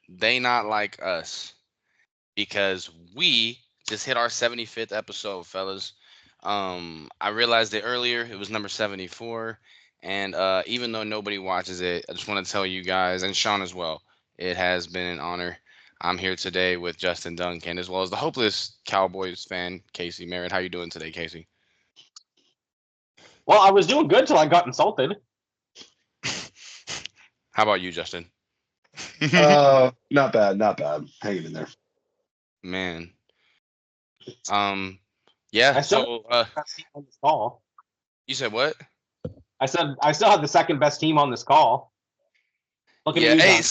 they not like us because we just hit our 75th episode, fellas. I realized it earlier. It was number 74. And even though nobody watches it, I just want to tell you guys, and Sean as well, it has been an honor. I'm here today with Justin Duncan, as well as the hopeless Cowboys fan, Casey Merritt. How you doing today, Casey? Well, I was doing good till I got insulted. How about you, Justin? Not bad, not bad. Hanging in there. Man. Um, yeah, I still have so the best team on this call. you said what? I said I still have the second best team on this call. Looking at Yeah. you, Hey, John.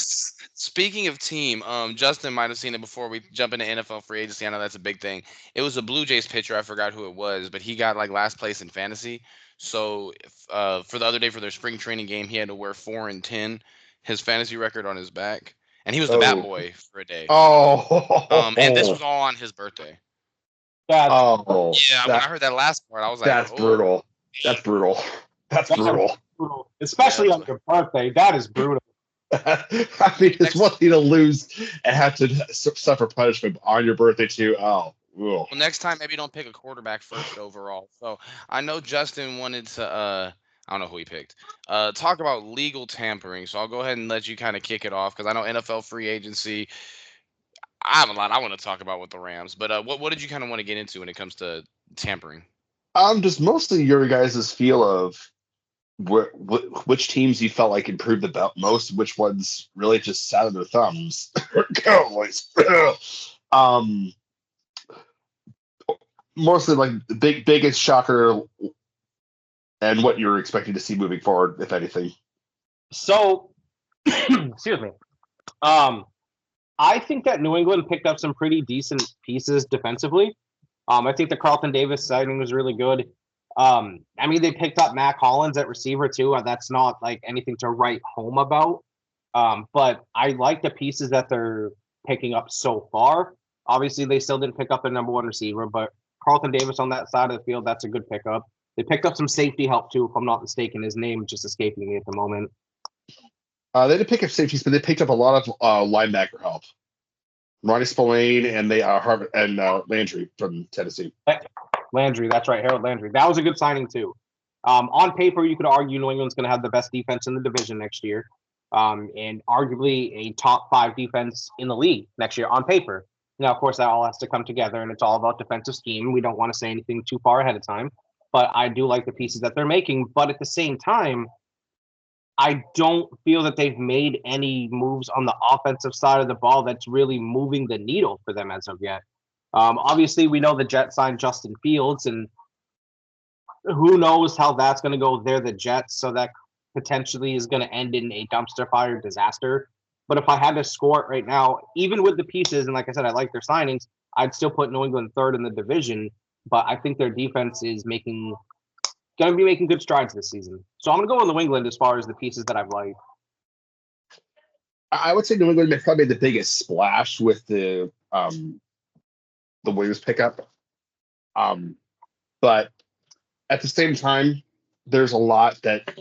speaking of team, Justin might have seen it before we jump into NFL free agency. I know that's a big thing. It was a Blue Jays pitcher. I forgot who it was, but he got like last place in fantasy. So for the other day for their spring training game, he had to wear 4-10, his fantasy record on his back, and he was the bat Oh, boy for a day. And this oh, was all on his birthday. That's oh, Yeah, when I heard that last part, I was like, that's oh, brutal. That's brutal. That's that's brutal. brutal, yeah. especially on your birthday. That is brutal. I mean, it's Next, one thing to lose and have to suffer punishment on your birthday too. Oh, ugh. well, next time maybe don't pick a quarterback first overall. So I know Justin wanted to I don't know who he picked. Talk about legal tampering. So I'll go ahead and let you kind of kick it off because I know NFL free agency. I have a lot I want to talk about with the Rams, but what did you kind of want to get into when it comes to tampering? Just mostly your guys' feel of which teams you felt like improved the belt most, which ones really just sat on their thumbs. Cowboys. um, Mostly like the biggest shocker and what you're expecting to see moving forward, if anything. So, excuse me. Um, I think that New England picked up some pretty decent pieces defensively. I think the Carlton Davis signing was really good. I mean, they picked up Mac Hollins at receiver too. That's not like anything to write home about. But I like the pieces that they're picking up so far. Obviously, they still didn't pick up their number one receiver, but Carlton Davis on that side of the field, that's a good pickup. They picked up some safety help too, if I'm not mistaken. His name just escaping me at the moment. They didn't pick up safeties, but they picked up a lot of linebacker help. Ronnie Spillane and they Harvard and Landry from Tennessee. Landry, that's right, Harold Landry. That was a good signing too. On paper, you could argue New England's going to have the best defense in the division next year, and arguably a top five defense in the league next year on paper. Now, of course, that all has to come together, and it's all about defensive scheme. We don't want to say anything too far ahead of time, but I do like the pieces that they're making. But at the same time, I don't feel that they've made any moves on the offensive side of the ball that's really moving the needle for them as of yet. Obviously, we know the Jets signed Justin Fields, and who knows how that's going to go. They're the Jets, so that potentially is going to end in a dumpster fire disaster. But if I had to score it right now, even with the pieces, and like I said, I like their signings, I'd still put New England third in the division. But I think their defense is going to be making good strides this season. So I'm going to go with New England as far as the pieces that I've liked. I would say New England probably made the biggest splash with the Williams pickup. But at the same time, there's a lot that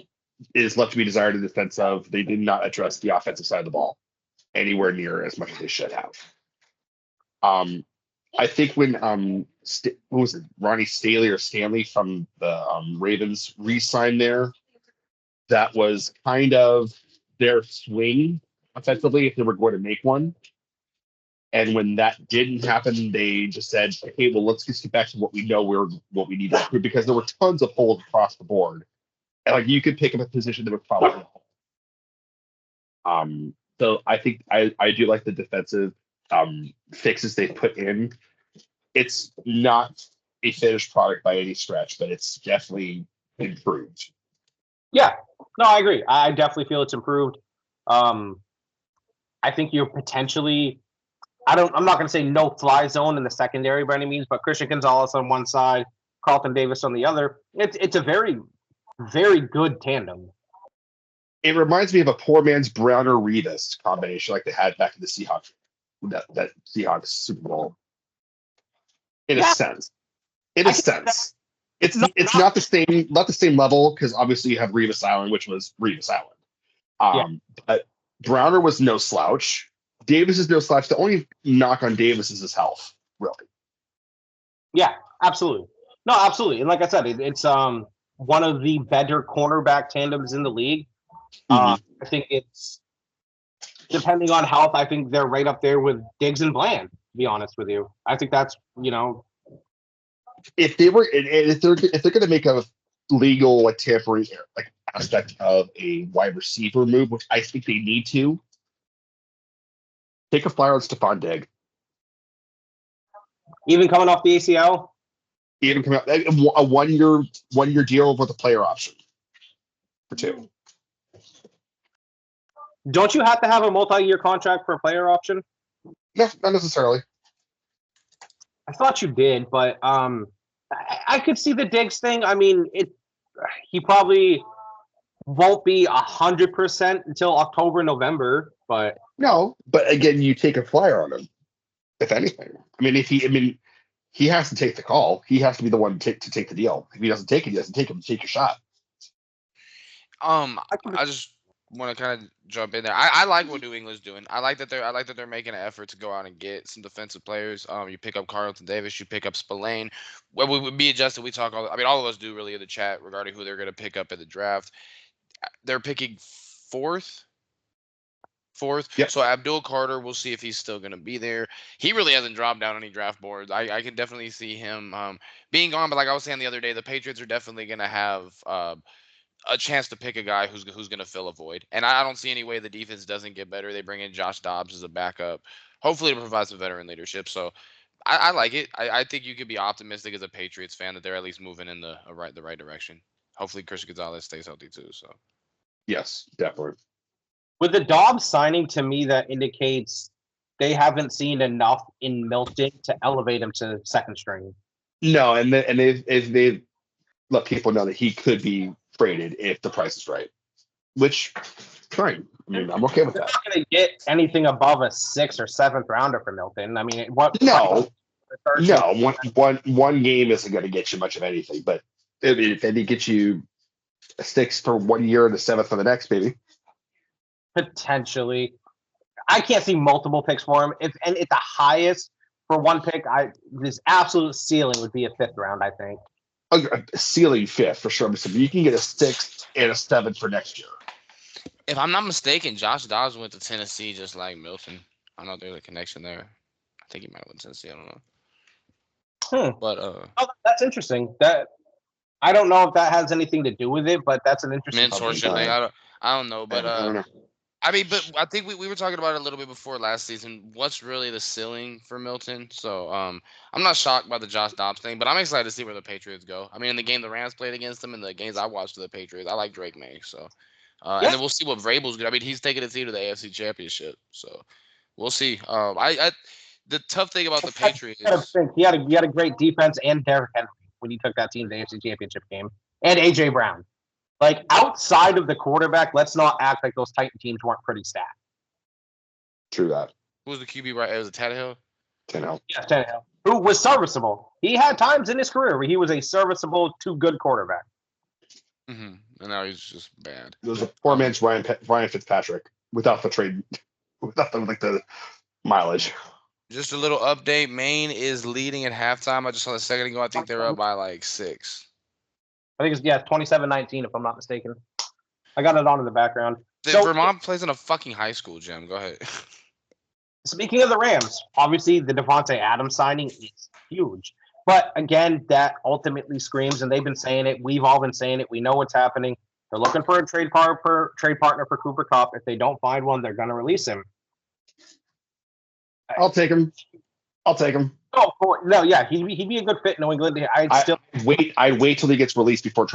is left to be desired in the sense of they did not address the offensive side of the ball anywhere near as much as they should have. I think when who was it, Ronnie Staley or Stanley from the Ravens re-signed there, that was kind of their swing offensively if they were going to make one. And when that didn't happen, they just said, "Hey, well, let's just get back to what we know what we need to improve," because there were tons of holes across the board, and like you could pick up a position that was probably a hole. So I think I do like the defensive fixes they put in. It's not a finished product by any stretch, but it's definitely improved. Yeah, no, I agree. I definitely feel it's improved. I think you're potentially. I'm not going to say no fly zone in the secondary by any means, but Christian Gonzalez on one side, Carlton Davis on the other. It's a very, very good tandem. It reminds me of a poor man's Browner Revis combination like they had back in the Seahawks that Seahawks Super Bowl. In a Yeah, sense. In a I can. sense. It's not the same level because obviously you have Revis Island, which was Revis Island. Yeah, But Browner was no slouch. Davis is no slouch. The only knock on Davis is his health, really. Yeah, absolutely. No, absolutely. And like I said, it's one of the better cornerback tandems in the league. Mhm. I think it's depending on health. I think they're right up there with Diggs and Bland. To be honest with you, I think that's If they were, if they're going to make a legal like tampering like aspect of a wide receiver move, which I think they need to, take a flyer on Stephon Diggs. even coming off the ACL. Even come out a 1 year deal with a player option for 2. Don't you have to have a multi-year contract for a player option? No, not necessarily. I thought you did, but I could see the Diggs thing. I mean, he probably won't be 100% until October, November, but No, but again, you take a flyer on him. If anything, I mean, he has to take the call. He has to be the one to take the deal. If he doesn't take it, he doesn't take him. Take your shot. I just want to kind of jump in there. I like what New England's doing. I like that they're making an effort to go out and get some defensive players. You pick up Carlton Davis, you pick up Spillane. Well, we would be adjusted. We talk all. I mean, all of us do really in the chat regarding who they're going to pick up in the draft. They're picking fourth. Yep. So Abdul Carter, we'll see if he's still going to be there. He really hasn't dropped down any draft boards. I can definitely see him being gone. But like I was saying the other day, the Patriots are definitely going to have a chance to pick a guy who's going to fill a void. And I don't see any way the defense doesn't get better. They bring in Josh Dobbs as a backup, hopefully to provide some veteran leadership. So I like it. I think you could be optimistic as a Patriots fan that they're at least moving in the right direction. Hopefully Chris Gonzalez stays healthy too. So Yes, definitely. with the Dobbs signing, to me, that indicates they haven't seen enough in Milton to elevate him to second string. No, and they've let people know that he could be traded if the price is right, which fine. I mean, I'm okay with They're that. not going to get anything above a 6th or 7th rounder for Milton. I mean, what? No, one game isn't going to get you much of anything, but if they get you a 6 for 1 year and a 7th for the next, maybe. Potentially. I can't see multiple picks for him. If at the highest for one pick, this absolute ceiling would be a 5th round, I think. A ceiling 5th for sure. So you can get a 6th and a 7th for next year. if I'm not mistaken, Josh Dobbs went to Tennessee just like Milton. I don't know if there's a connection there. I think he might have went to Tennessee. I don't know. But that's interesting. That I don't know if that has anything to do with it, but that's an interesting mentorship thing. I don't know, but I don't know. I mean, but I think we were talking about it a little bit before last season. What's really the ceiling for Milton? So I'm not shocked by the Josh Dobbs thing, but I'm excited to see where the Patriots go. I mean, in the game the Rams played against them and the games I watched of the Patriots, I like Drake May. So and then we'll see what Vrabel's good. I mean, he's taking his team to the AFC Championship, so we'll see. The tough thing about the Patriots, he had a great defense and Derrick Henry when he took that team to the AFC Championship game, and AJ Brown. Like outside of the quarterback, let's not act like those Titan teams weren't pretty stacked. True that. who was the QB right? It was Tannehill. Tannehill. Yes, Tannehill, who was serviceable. He had times in his career where he was a serviceable to good quarterback. Mm-hmm. And now he's just bad. It was a poor man's Ryan Fitzpatrick without the trade, without the mileage. Just a little update. Maine is leading at halftime. I just saw a second ago. I think they're up by like 6. I think it's 27-19 if I'm not mistaken. I got it on in the background. Vermont plays in a fucking high school gym. Go ahead. Speaking of the Rams, obviously the Devontae Adams signing is huge. But again, that ultimately screams, and they've been saying it. We've all been saying it. We know what's happening. They're looking for a trade partner for Cooper Kupp. If they don't find one, they're going to release him. I'll take him. No, yeah, he'd be a good fit in New England. I'd wait till he gets released before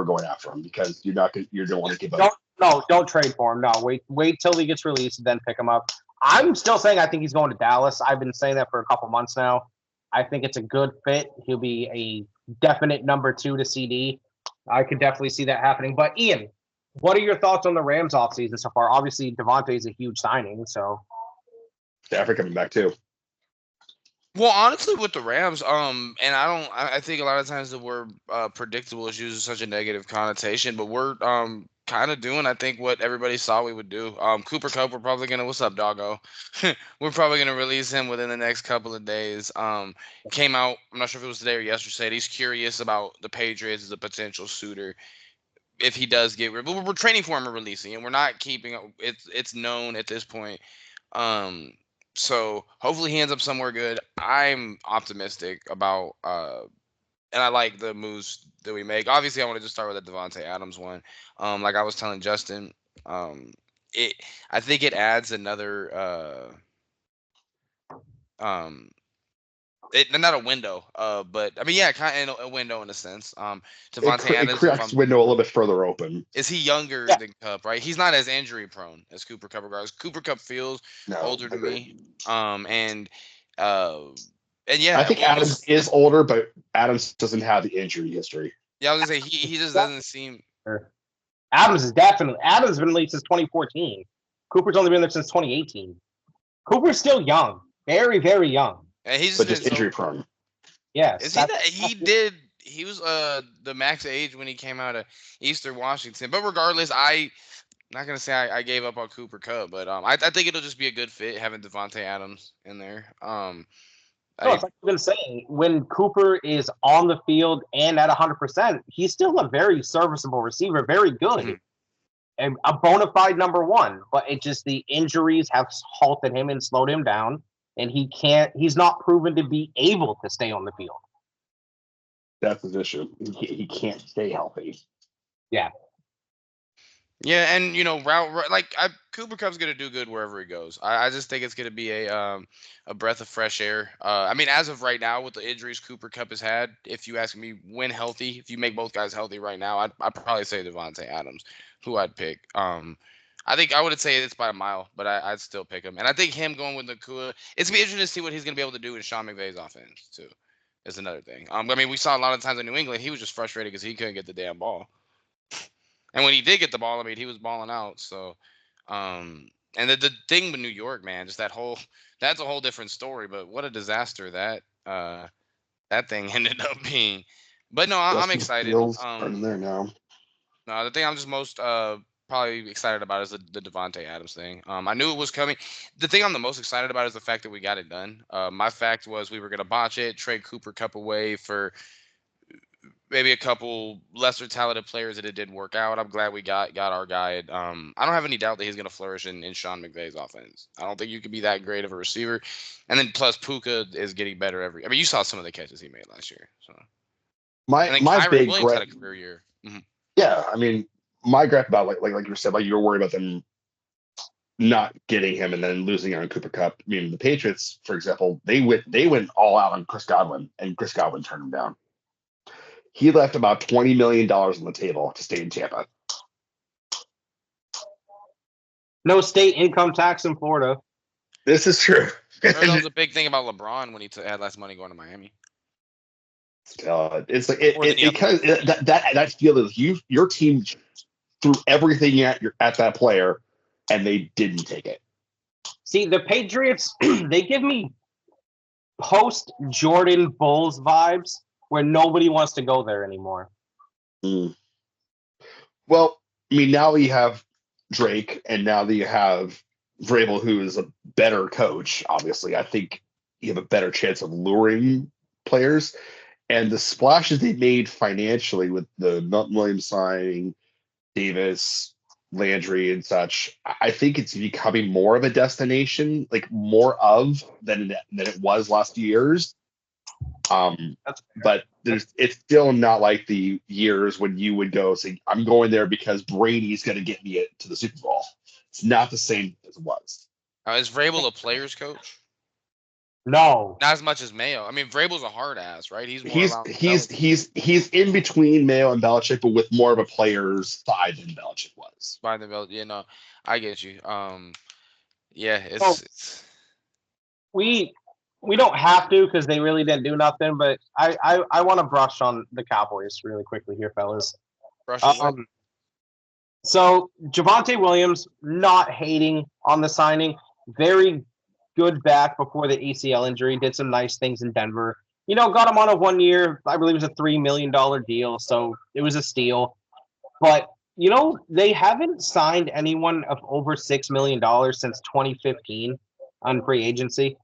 going after him because you don't want to give up. Don't trade for him. No, wait till he gets released and then pick him up. I'm still saying I think he's going to Dallas. I've been saying that for a couple months now. I think it's a good fit. He'll be a definite number 2 to CD. I could definitely see that happening. But Ian, what are your thoughts on the Rams offseason so far? Obviously, Devontae is a huge signing, so Stafford coming back too. Well, honestly, with the Rams, and I think a lot of times the word predictable is used such a negative connotation, but we're kind of doing, I think, what everybody saw we would do. Cooper Cup, we're probably gonna, what's up, doggo? We're probably gonna release him within the next couple of days. Came out, I'm not sure if it was today or yesterday. He's curious about the Patriots as a potential suitor if he does get rid. But we're training for him and releasing, and we're not keeping it. It's known at this point. Um, so hopefully he ends up somewhere good. I'm optimistic about and I like the moves that we make. Obviously, I want to just start with the Devontae Adams one. Like I was telling Justin, um, it I think it adds another um not a window, but I mean, yeah, kind of a window in a sense. Devontae It Adams, if cracks the window a little bit further open. is he younger Yeah. than Cup, right? He's not as injury prone as Cooper Cup regardless. Cooper Cup feels No, older I to agree. me. And uh and I yeah, think Adams is older, but Adams doesn't have the injury history. yeah, I was gonna say he just doesn't seem. Adams has been in the league since 2014. Cooper's only been there since 2018. Cooper's still young, very very young. And he's just But been just injury so. prone. Yes, Is he that he was the max age when he came out of Eastern Washington. But regardless, I'm not gonna say I gave up on Cooper Cup, but I think it'll just be a good fit having Devontae Adams in there. No, I it's like I've been saying. When Cooper is on the field and at 100%, he's still a very serviceable receiver, very good, mhm. and a bona fide number one. But it just the injuries have halted him and slowed him down, and he can't. He's not proven to be able to stay on the field. That's his issue. He can't stay healthy. Yeah, Yeah, and route like Cooper Cup's gonna do good wherever he goes. I just think it's gonna be a breath of fresh air. I mean, as of right now, with the injuries Cooper Cup has had, if you ask me when healthy, if you make both guys healthy right now, I'd probably say Devontae Adams, who I'd pick. I think I would say it's by a mile, but I'd still pick him. And I think him going with Nakua, it's gonna be interesting to see what he's gonna be able to do in Sean McVay's offense too. Is another thing. I mean, we saw a lot of times in New England, he was just frustrated because he couldn't get the damn ball. And when he did get the ball, I mean, he was balling out. So, and the thing with New York, man, just that's a whole different story. But what a disaster that thing ended up being. But no, I'm Justin excited. Fields are in there now. No, the thing I'm just most probably excited about is the Devontae Adams thing. I knew it was coming. The thing I'm the most excited about is the fact that we got it done. My fact was we were gonna botch it, trade Cooper Cup away for maybe a couple lesser talented players that it didn't work out. I'm glad we got our guy. I don't have any doubt that he's going to flourish in Sean McVay's offense. I don't think you could be that great of a receiver. And then plus Puka is getting better every. I mean, you saw some of the catches he made last year. So My and then my Kyron big Williams had gripe. a career year. Yeah, I mean, my gripe about like you said, like you're worried about them not getting him and then losing on Cooper Cup. I mean, the Patriots, for example, they went all out on Chris Godwin, and Chris Godwin turned him down. He left about $20 million on the table to stay in Tampa. no state income tax in Florida. This is true. That was a big thing about LeBron when he had less money going to Miami. It's like More than the it other kind of that feel is your team threw everything at that player, and they didn't take it. See, the Patriots, they give me post Jordan Bulls vibes where nobody wants to go there anymore. Mm. Well, I mean, now you have Drake, and now that you have Vrabel, who is a better coach, obviously, I think you have a better chance of luring players. And the splashes they made financially with the Milton Williams signing, Davis, Landry, and such, I think it's becoming more of a destination, like more of than it was last few years. But it's still not like the years when you would go say, I'm going there because Brady's going to get me to the Super Bowl. It's not the same as it was. Is Vrabel a player's coach? No. Not as much as Mayo. I mean, Vrabel's a hard ass, right? He's more He's around he's Belichick. he's in between Mayo and Belichick, but with more of a player's side than Belichick was. By the belt. I get you. Yeah, So it's we don't have to because they really didn't do nothing, but I want to brush on the Cowboys really quickly here, fellas. brush away. So Javonte Williams, not hating on the signing, very good back before the ACL injury. Did some nice things in Denver. Got him on a 1 year, I believe it was a $3 million deal, so it was a steal. But they haven't signed anyone of over $6 million since 2015 on free agency.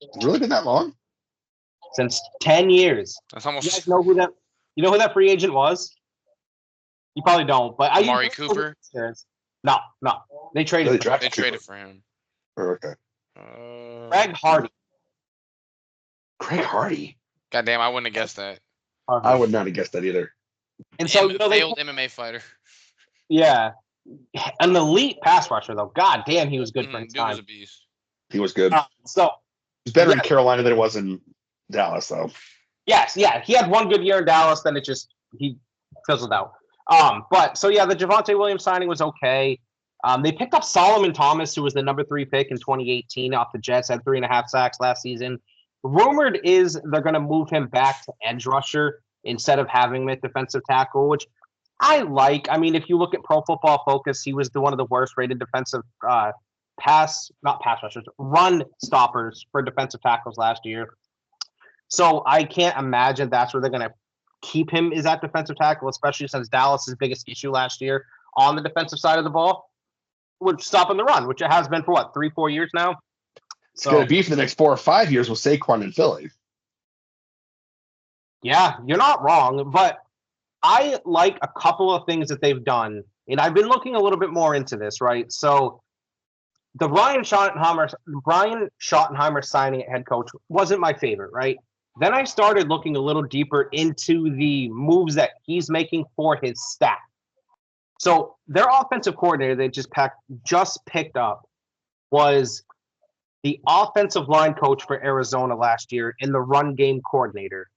It's really been that long? Since 10 years. That's You almost guys know who that free agent was? You probably don't, but Amari Cooper. No. They traded. They traded for him. Oh, okay. Greg Hardy. Craig Hardy. Goddamn, I wouldn't have guessed that. I would not have guessed that either. And so failed MMA fighder. Yeah, an elite pass rusher though. God damn, he was good for his Dude time. was a beast. He was good. So it was better in Carolina than it was in Dallas, though. Yes, yeah, he had one good year in Dallas, then he fizzled out. But so yeah, the Javonte Williams signing was okay. They picked up Solomon Thomas, who was the number 3 pick in 2018 off the Jets, had 3.5 sacks last season. Rumored is they're going to move him back to edge rusher instead of having him at defensive tackle, which I like. I mean, if you look at Pro Football Focus, he was one of the worst rated defensive run stoppers for defensive tackles last year. So I can't imagine that's where they're going to keep him is at defensive tackle, especially since Dallas's biggest issue last year on the defensive side of the ball was stopping the run, which it has been for 3-4 years now. It's going to be for the next 4 or 5 years with Saquon in Philly. Yeah, you're not wrong, but I like a couple of things that they've done, and I've been looking a little bit more into this, right? So the Brian Schottenheimer signing at head coach wasn't my favorite, right? Then I started looking a little deeper into the moves that he's making for his staff. So their offensive coordinator they just picked up was the offensive line coach for Arizona last year and the run game coordinator.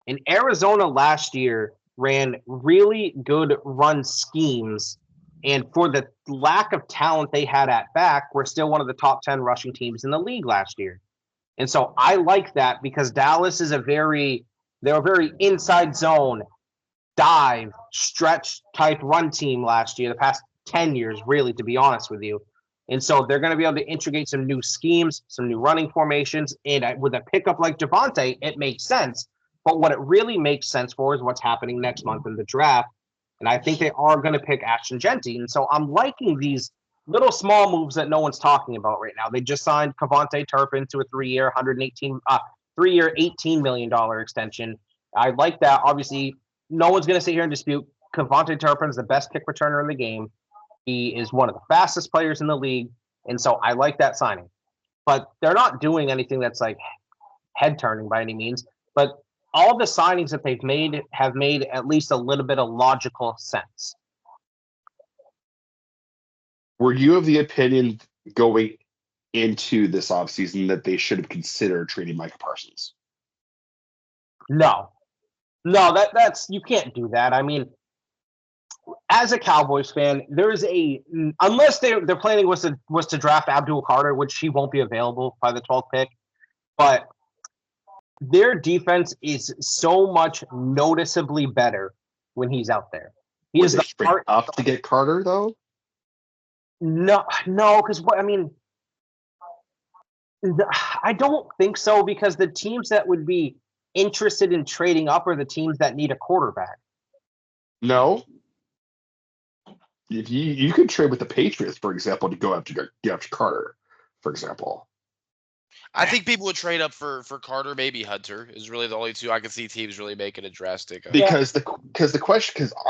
And Arizona last year ran really good run schemes. And for the lack of talent they had at back, we're still one of the top 10 rushing teams in the league last year. And so I like that because Dallas is they're a very inside zone, dive, stretch type run team last year, the past 10 years, really, to be honest with you. And so they're going to be able to integrate some new schemes, some new running formations. And with a pickup like Javonte, it makes sense. But what it really makes sense for is what's happening next month in the draft. And I think they are going to pick Ashton Genty. And so I'm liking these little small moves that no one's talking about right now. They just signed Kavonte Turpin to a 3-year, $18 million extension. I like that. Obviously, no one's going to sit here and dispute Kavonte Turpin is the best kick returner in the game. He is one of the fastest players in the league. And so I like that signing. But they're not doing anything that's like head turning by any means. But all the signings that they've made have made at least a little bit of logical sense. Were you of the opinion going into this offseason that they should have considered trading Micah Parsons? No, that's you can't do that. I mean, as a Cowboys fan, there's unless their planning was to draft Abdul Carter, which he won't be available by the 12th pick, but their defense is so much noticeably better when he's out there. He is the part up to get Carter though. No, because I don't think so because the teams that would be interested in trading up are the teams that need a quarterback. No. If you could trade with the Patriots, for example, to go after Carter, for example. I think people would trade up for Carter, maybe Hunter is really the only two I can see teams really making a drastic. Because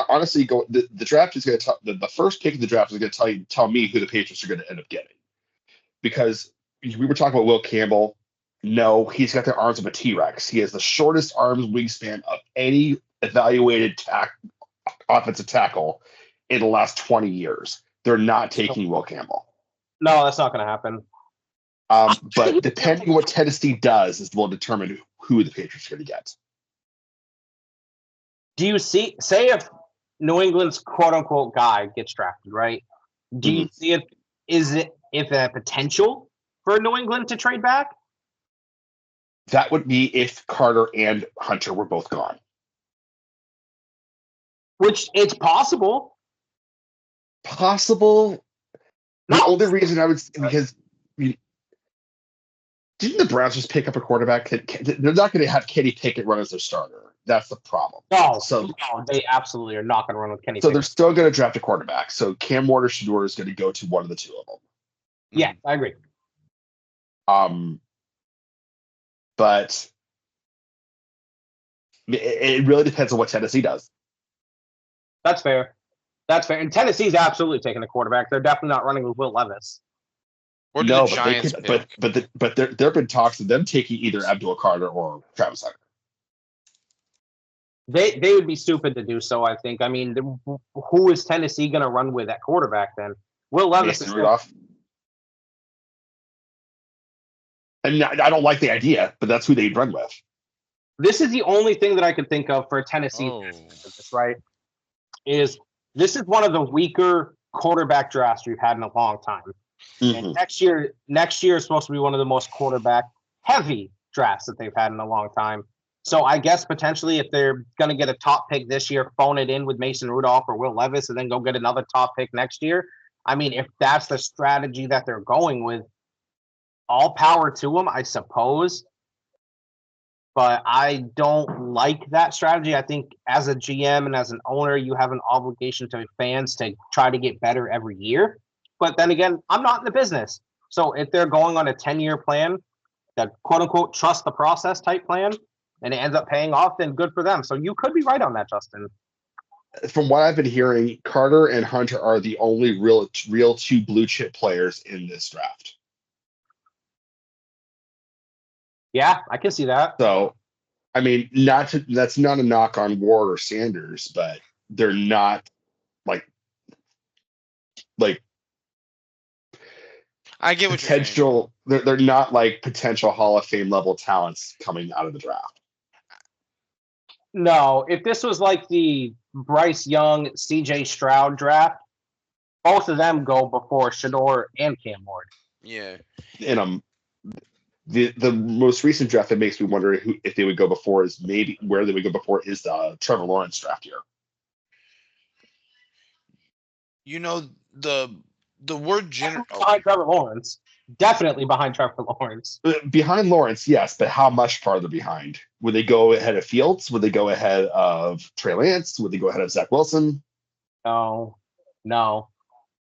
honestly, the draft is going to the first pick of the draft is going to tell me who the Patriots are going to end up getting. Because we were talking about Will Campbell. No, he's got the arms of a T-Rex. He has the shortest arms wingspan of any evaluated offensive tackle in the last 20 years. They're not taking Will Campbell. No, that's not going to happen. But depending on what Tennessee does will determine who the Patriots are going to get. Do you say if New England's quote unquote guy gets drafted, right? Do you see if a potential for New England to trade back? That would be if Carter and Hunter were both gone. Which it's possible. Possible. The only reason I would because Didn't the Browns just pick up a quarterback? They're not going to have Kenny Pickett run as their starter. That's the problem. No, So they absolutely are not going to run with Kenny So Pickett. they're still going to draft a quarterback. So Cam Ward or Shador is going to go to one of the two of them. Yeah, I agree. But it really depends on what Tennessee does. That's fair. That's fair. And Tennessee's absolutely taking a quarterback. They're definitely not running with Will Levis. Or do No, the but Giants pick? but there have been talks of them taking either Abdul Carter or Travis Hunter. They would be stupid to do so, I think. I mean, who is Tennessee going to run with at quarterback then? Will Levis Mason is Rudolph. And I don't like the idea, but that's who they'd run with. This is the only thing that I could think of for Tennessee. Oh. Right? This is one of the weaker quarterback drafts we've had in a long time. Mm-hmm. And next year is supposed to be one of the most quarterback heavy drafts that they've had in a long time. So I guess potentially if they're going to get a top pick this year, phone it in with Mason Rudolph or Will Levis and then go get another top pick next year. I mean, if that's the strategy that they're going with, all power to them, I suppose. But I don't like that strategy. I think as a GM and as an owner, you have an obligation to fans to try to get better every year. But then again, I'm not in the business. So if they're going on a 10-year plan, that quote unquote trust the process type plan, and it ends up paying off, then good for them. So you could be right on that, Justin. From what I've been hearing, Carter and Hunter are the only real two blue chip players in this draft. Yeah, I can see that. So, I mean, that's not a knock on Ward or Sanders, but they're not like I get what potential. They're not like potential Hall of Fame level talents coming out of the draft. No, if this was like the Bryce Young, CJ Stroud draft, both of them go before Shador and Cam Ward. Yeah. And the most recent draft that makes me wonder if they would go before is maybe where they would go before is the Trevor Lawrence draft year. You know, the word behind Trevor Lawrence. Definitely behind Trevor Lawrence. Behind Lawrence, yes, but how much farther behind? Would they go ahead of Fields? Would they go ahead of Trey Lance? Would they go ahead of Zach Wilson? No.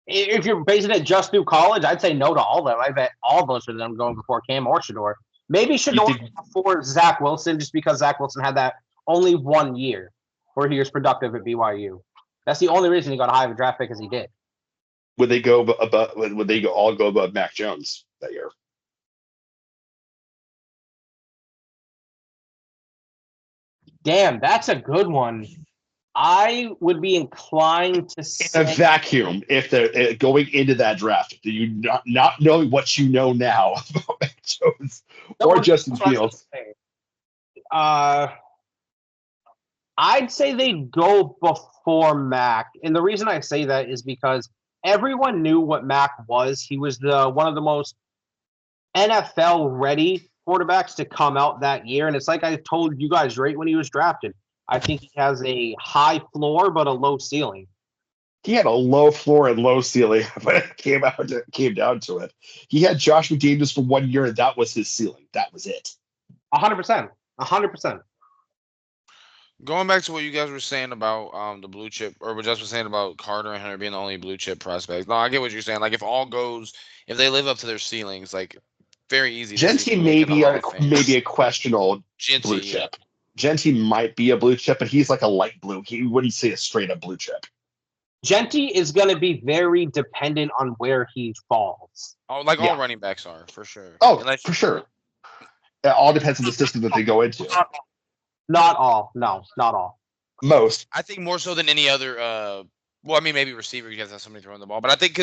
If you're basing it just through college, I'd say no to all of them. I bet all those of them going before Cam or Shador. Maybe Shador before Zach Wilson, just because Zach Wilson had that only 1 year where he was productive at BYU. That's the only reason he got a high of a draft pick as he did. Would they go above? Would they all go above Mac Jones that year? Damn, that's a good one. I would be inclined to say in a vacuum. If they're going into that draft, do you not know what you know now about Mac Jones or Justin Fields? I'd say they'd go before Mac, and the reason I say that is because everyone knew what Mac was. He was one of the most NFL ready quarterbacks to come out that year, and it's like I told you guys right when he was drafted. I think he has a high floor but a low ceiling. He had a low floor and low ceiling, but it came down to it. He had Josh McDaniels for 1 year, and that was his ceiling. That was it. 100%. 100%. Going back to what you guys were saying about the blue chip, or what Jess was saying about Carter and Hunter being the only blue chip prospects. No, I get what you're saying. Like if they live up to their ceilings, like very easy. Genty may be a questionable blue chip. Genty might be a blue chip, but he's like a light blue. He wouldn't say a straight up blue chip. Genty is going to be very dependent on where he falls. Oh, like all running backs are, for sure. Oh, for sure. It all depends on the system that they go into. Not all. No, not all. Most. I think more so than any other. Well, I mean, maybe receiver, you guys have somebody throwing the ball, but I think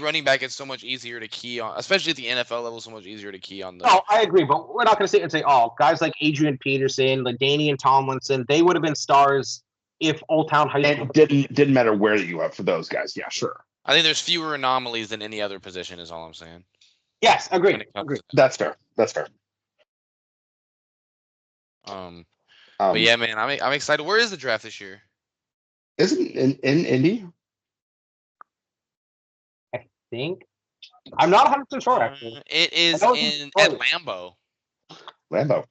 running back is so much easier to key on, especially at the NFL level, so much easier to key on. Oh, I agree, but we're not going to sit and say, oh, guys like Adrian Peterson, LaDainian Tomlinson, they would have been stars if Old Town High School. And didn't matter where you went for those guys. Yeah, sure. I think there's fewer anomalies than any other position. Is all I'm saying. Yes, agreed. That's fair. But yeah, man, I'm excited. Where is the draft this year? Isn't in Indy? I think I'm not 100% sure, actually. It is I know it's in in at Detroit. Lambeau. Lambeau.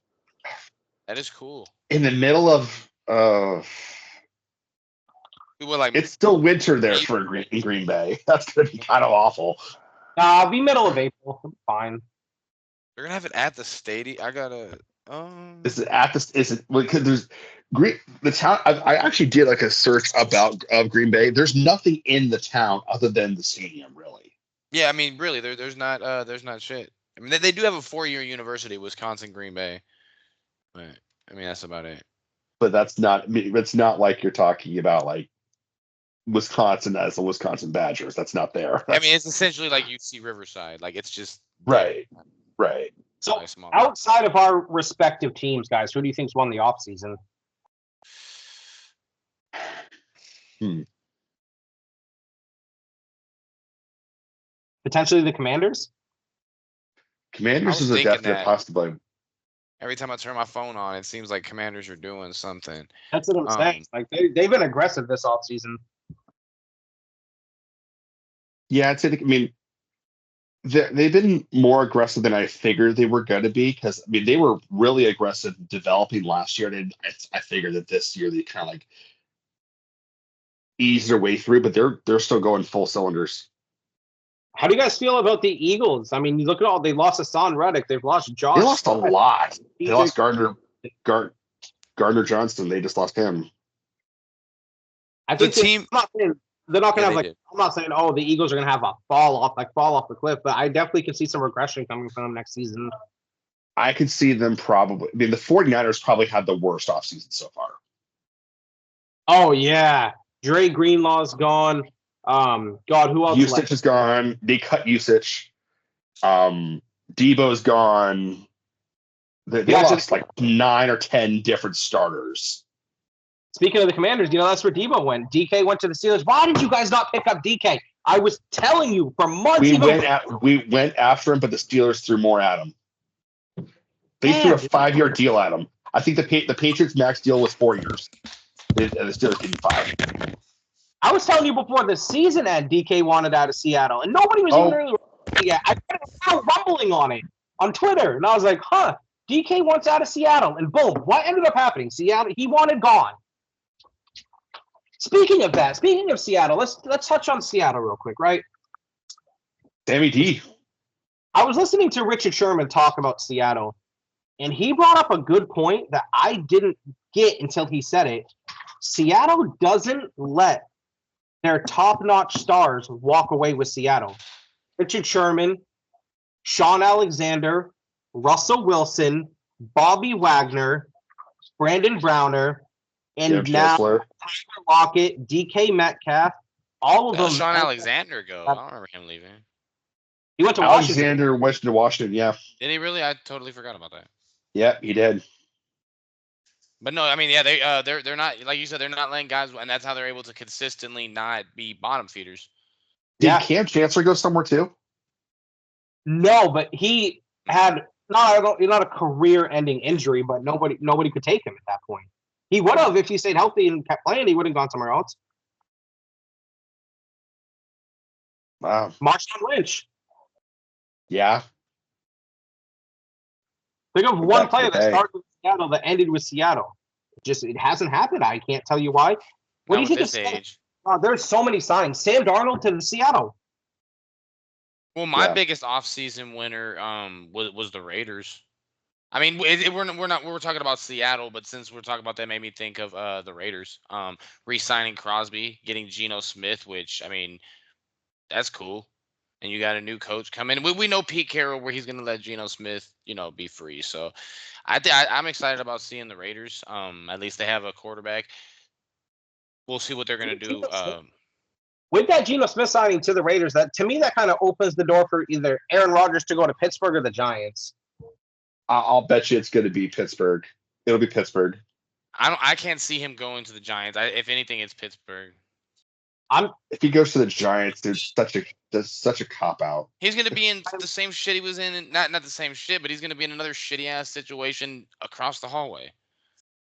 That is cool. In the middle of We were like, it's still winter there for Green Bay. That's gonna be kind of awful. It'll be middle of April. It'll be fine. they're gonna have it at the stadium. I gotta. Is it at this? Is it because there's Green the town? I actually did like a search about of Green Bay. There's nothing in the town other than the stadium, really. Yeah, I mean, really, there's not shit. I mean, they do have a 4-year university, Wisconsin Green Bay, but I mean that's about it. But that's not. It's not like you're talking about like Wisconsin as the Wisconsin Badgers. That's not there. I mean, it's essentially like UC Riverside. Like it's just Right. Right. So nice small. outside of our respective teams, guys, who do you think's won the offseason? Potentially the Commanders? Commanders was is a thinking definite that. possibility. Every time I turn my phone on, it seems like Commanders are doing something. That's what I'm saying. Like they've been aggressive this offseason. Yeah, I'd say. I mean, they've been more aggressive than I figured they were going to be because I mean they were really aggressive developing last year. And I figured that this year they kind of like eased their way through, but they're still going full cylinders. How do you guys feel about the Eagles? I mean, you look at all they lost Hassan Reddick, they've lost Josh. They lost a lot. They lost TJ Gardner Johnston. They just lost him. I think The team- they're not going to Yeah, have they like. I'm not saying the Eagles are going to have a fall off the cliff, but I definitely can see some regression coming from them next season. I could see them probably. I mean, the 49ers probably had the worst offseason so far. Oh yeah, Dre Greenlaw's gone. God, who else? Usage is gone. They cut usage. Debo's gone. They lost like 9 or 10 different starters. Speaking of the Commanders, that's where Debo went. DK went to the Steelers. Why did you guys not pick up DK? I was telling you for months. We went after him, but the Steelers threw more at him. They threw a 5-year deal at him. I think the Patriots max deal was 4 years. The Steelers gave him 5. I was telling you before the season end, DK wanted out of Seattle, and nobody was even really yet. I started rumbling on it on Twitter, and I was like, DK wants out of Seattle, and boom, what ended up happening? Seattle, he wanted gone. Speaking of Seattle, let's touch on Seattle real quick, right? Sammy D. I was listening to Richard Sherman talk about Seattle, and he brought up a good point that I didn't get until he said it. Seattle doesn't let their top-notch stars walk away with Seattle. Richard Sherman, Sean Alexander, Russell Wilson, Bobby Wagner, Brandon Browner, and now Tyler Lockett, DK Metcalf, all of them. Sean Alexander go. I don't remember him leaving. He went to Alexander went to Washington, yeah. Did he really? I totally forgot about that. Yeah, he did. But no, I mean, yeah, they're not, like you said, they're not letting guys, and that's how they're able to consistently not be bottom feeders. Did Cam Chancellor go somewhere too? No, but he had not a career-ending injury, but nobody could take him at that point. He would have if he stayed healthy and kept playing. He would have gone somewhere else. Wow. Marshawn Lynch. Yeah. Think of one player that started with Seattle that ended with Seattle. It hasn't happened. I can't tell you why. What do you think of age? There's so many signs. Sam Darnold to Seattle. Well, my biggest offseason winner was the Raiders. I mean, we're talking about Seattle, but since we're talking about that, made me think of the Raiders. Re-signing Crosby, getting Geno Smith, which I mean, that's cool. And you got a new coach coming. We know Pete Carroll where he's going to let Geno Smith, be free. So I'm excited about seeing the Raiders. At least they have a quarterback. We'll see what they're going to do. With that Geno Smith signing to the Raiders, that kind of opens the door for either Aaron Rodgers to go to Pittsburgh or the Giants. I'll bet you it's going to be Pittsburgh. It'll be Pittsburgh. I can't see him going to the Giants. If anything, it's Pittsburgh. If he goes to the Giants, there's such a cop out. He's going to be in the same shit he was in. Not the same shit, but he's going to be in another shitty ass situation across the hallway.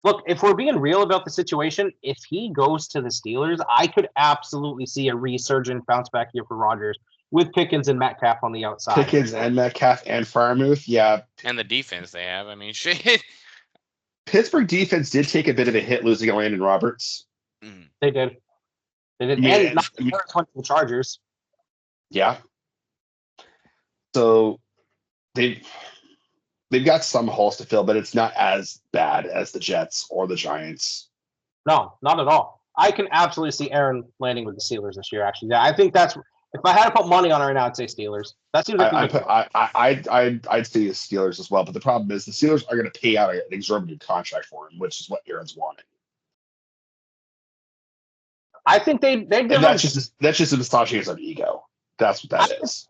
Look, if we're being real about the situation, if he goes to the Steelers, I could absolutely see a resurgent bounce back year for Rodgers. with Pickens and Metcalf on the outside. Pickens and Metcalf and Freiermuth, yeah. And the defense they have. I mean, shit. Pittsburgh defense did take a bit of a hit losing Landon Roberts. Mm. They did. I mean, And not the Chargers. Yeah. So they've got some holes to fill, but it's not as bad as the Jets or the Giants. No, not at all. I can absolutely see Aaron landing with the Steelers this year. Actually, yeah, I think that's. If I had to put money on it right now, I'd say Steelers. That seems like I'd say the Steelers as well. But the problem is the Steelers are going to pay out an exorbitant contract for him, which is what Aaron's wanting. I think they give And him. that's just a massaging of ego. That's what that is.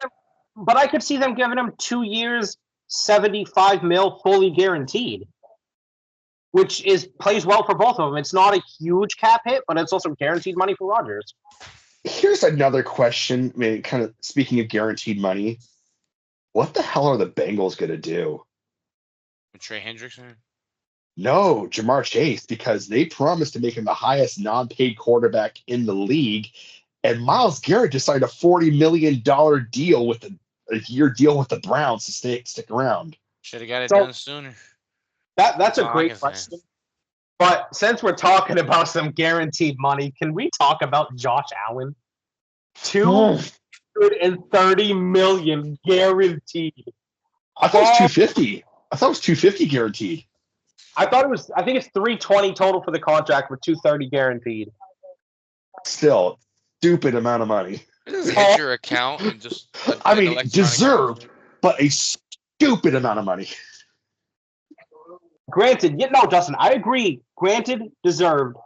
But I could see them giving him 2 years, $75 million, fully guaranteed, which plays well for both of them. It's not a huge cap hit, but it's also guaranteed money for Rodgers. Here's another question. I mean, kind of speaking of guaranteed money, what the hell are the Bengals going to do? Trey Hendrickson? No, Jamar Chase, because they promised to make him the highest non-paid quarterback in the league, and Myles Garrett just signed a $40 million deal with a year deal with the Browns to stick around. Should have got it done sooner. That's a great question. But since we're talking about some guaranteed money, can we talk about Josh Allen? $230 million guaranteed. I thought it was 250. I thought it was 250 guaranteed. I think it's 320 total for the contract with 230 guaranteed. Still, stupid amount of money. Just hit your account and just. I mean, deserved, but a stupid amount of money. Granted, no, Justin, I agree. Granted, deserved,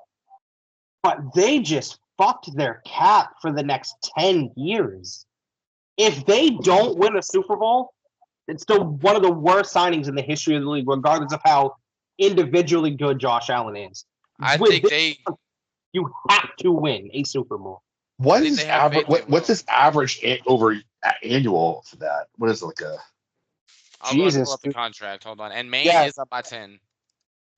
but they just fucked their cap for the next 10 years. If they don't win a Super Bowl, it's still one of the worst signings in the history of the league, regardless of how individually good Josh Allen is. You have to win a Super Bowl. What is average? What's this average over annual for that? What is it like a? Jesus. Pull up the contract. Hold on. And Maine is up by 10.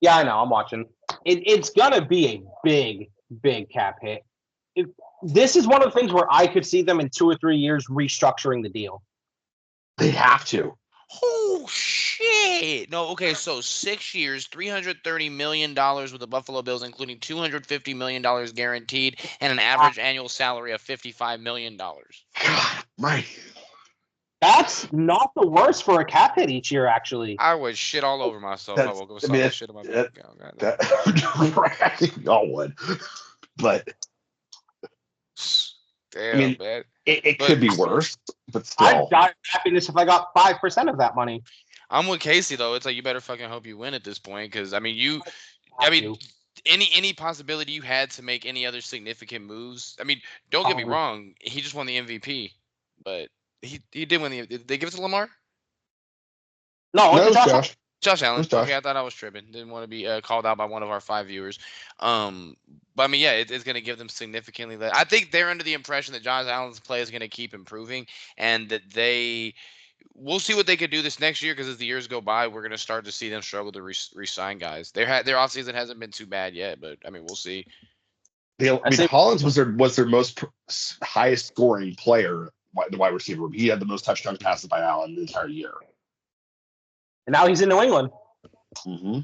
Yeah, I know. I'm watching. It's going to be a big, big cap hit. This is one of the things where I could see them in 2 or 3 years restructuring the deal. They have to. Oh, shit. No, okay, so 6 years, $330 million with the Buffalo Bills, including $250 million guaranteed and an average annual salary of $55 million. God, my. That's not the worst for a cap hit each year, actually. I would shit all over myself. I woke up with shit on my back. Y'all would. But damn, man. It could be worse, but still. I'd die of happiness if I got 5% of that money. I'm with Casey though. It's like you better fucking hope you win at this point, because any possibility you had to make any other significant moves. I mean, don't get me wrong. He just won the MVP, but he did win did they give it to Lamar? No, it was Josh Allen. Josh. Okay, I thought I was tripping. Didn't want to be called out by one of our 5 viewers. But I mean, yeah, it's going to give them significantly less. I think they're under the impression that Josh Allen's play is going to keep improving, and that we'll see what they could do this next year, because as the years go by, we're going to start to see them struggle to re-sign guys. Their offseason hasn't been too bad yet, but I mean, we'll see. Hollins was their most highest scoring player, the wide receiver. He had the most touchdown passes by Allen the entire year. And now he's in New England. Mm-hmm.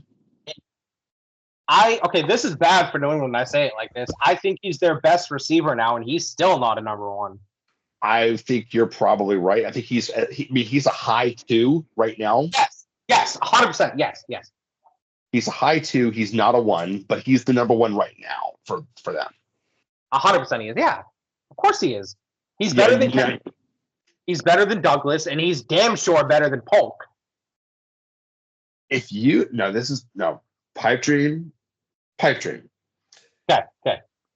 This is bad for New England when I say it like this. I think he's their best receiver now, and he's still not a number one. I think you're probably right. I think he's a high 2 right now. Yes, 100%. Yes. He's a high 2. He's not a 1, but he's the number 1 right now for them. 100% he is. Yeah, of course he is. He's better than He's better than Douglas, and he's damn sure better than Polk. Pipe dream. Okay.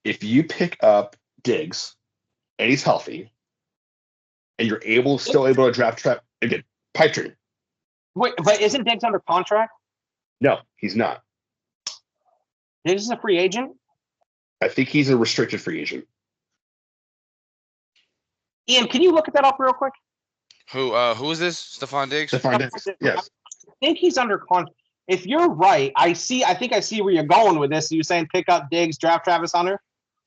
If you pick up Diggs and he's healthy, and you're still able to draft again, pipe dream. Wait, but isn't Diggs under contract? No, he's not. Diggs is a free agent? I think he's a restricted free agent. Ian, can you look at that up real quick? Who is this? Stephon Diggs? Stephon Diggs, yes. I think he's under contract. If you're right, I think I see where you're going with this. You're saying pick up Diggs, draft Travis Hunter?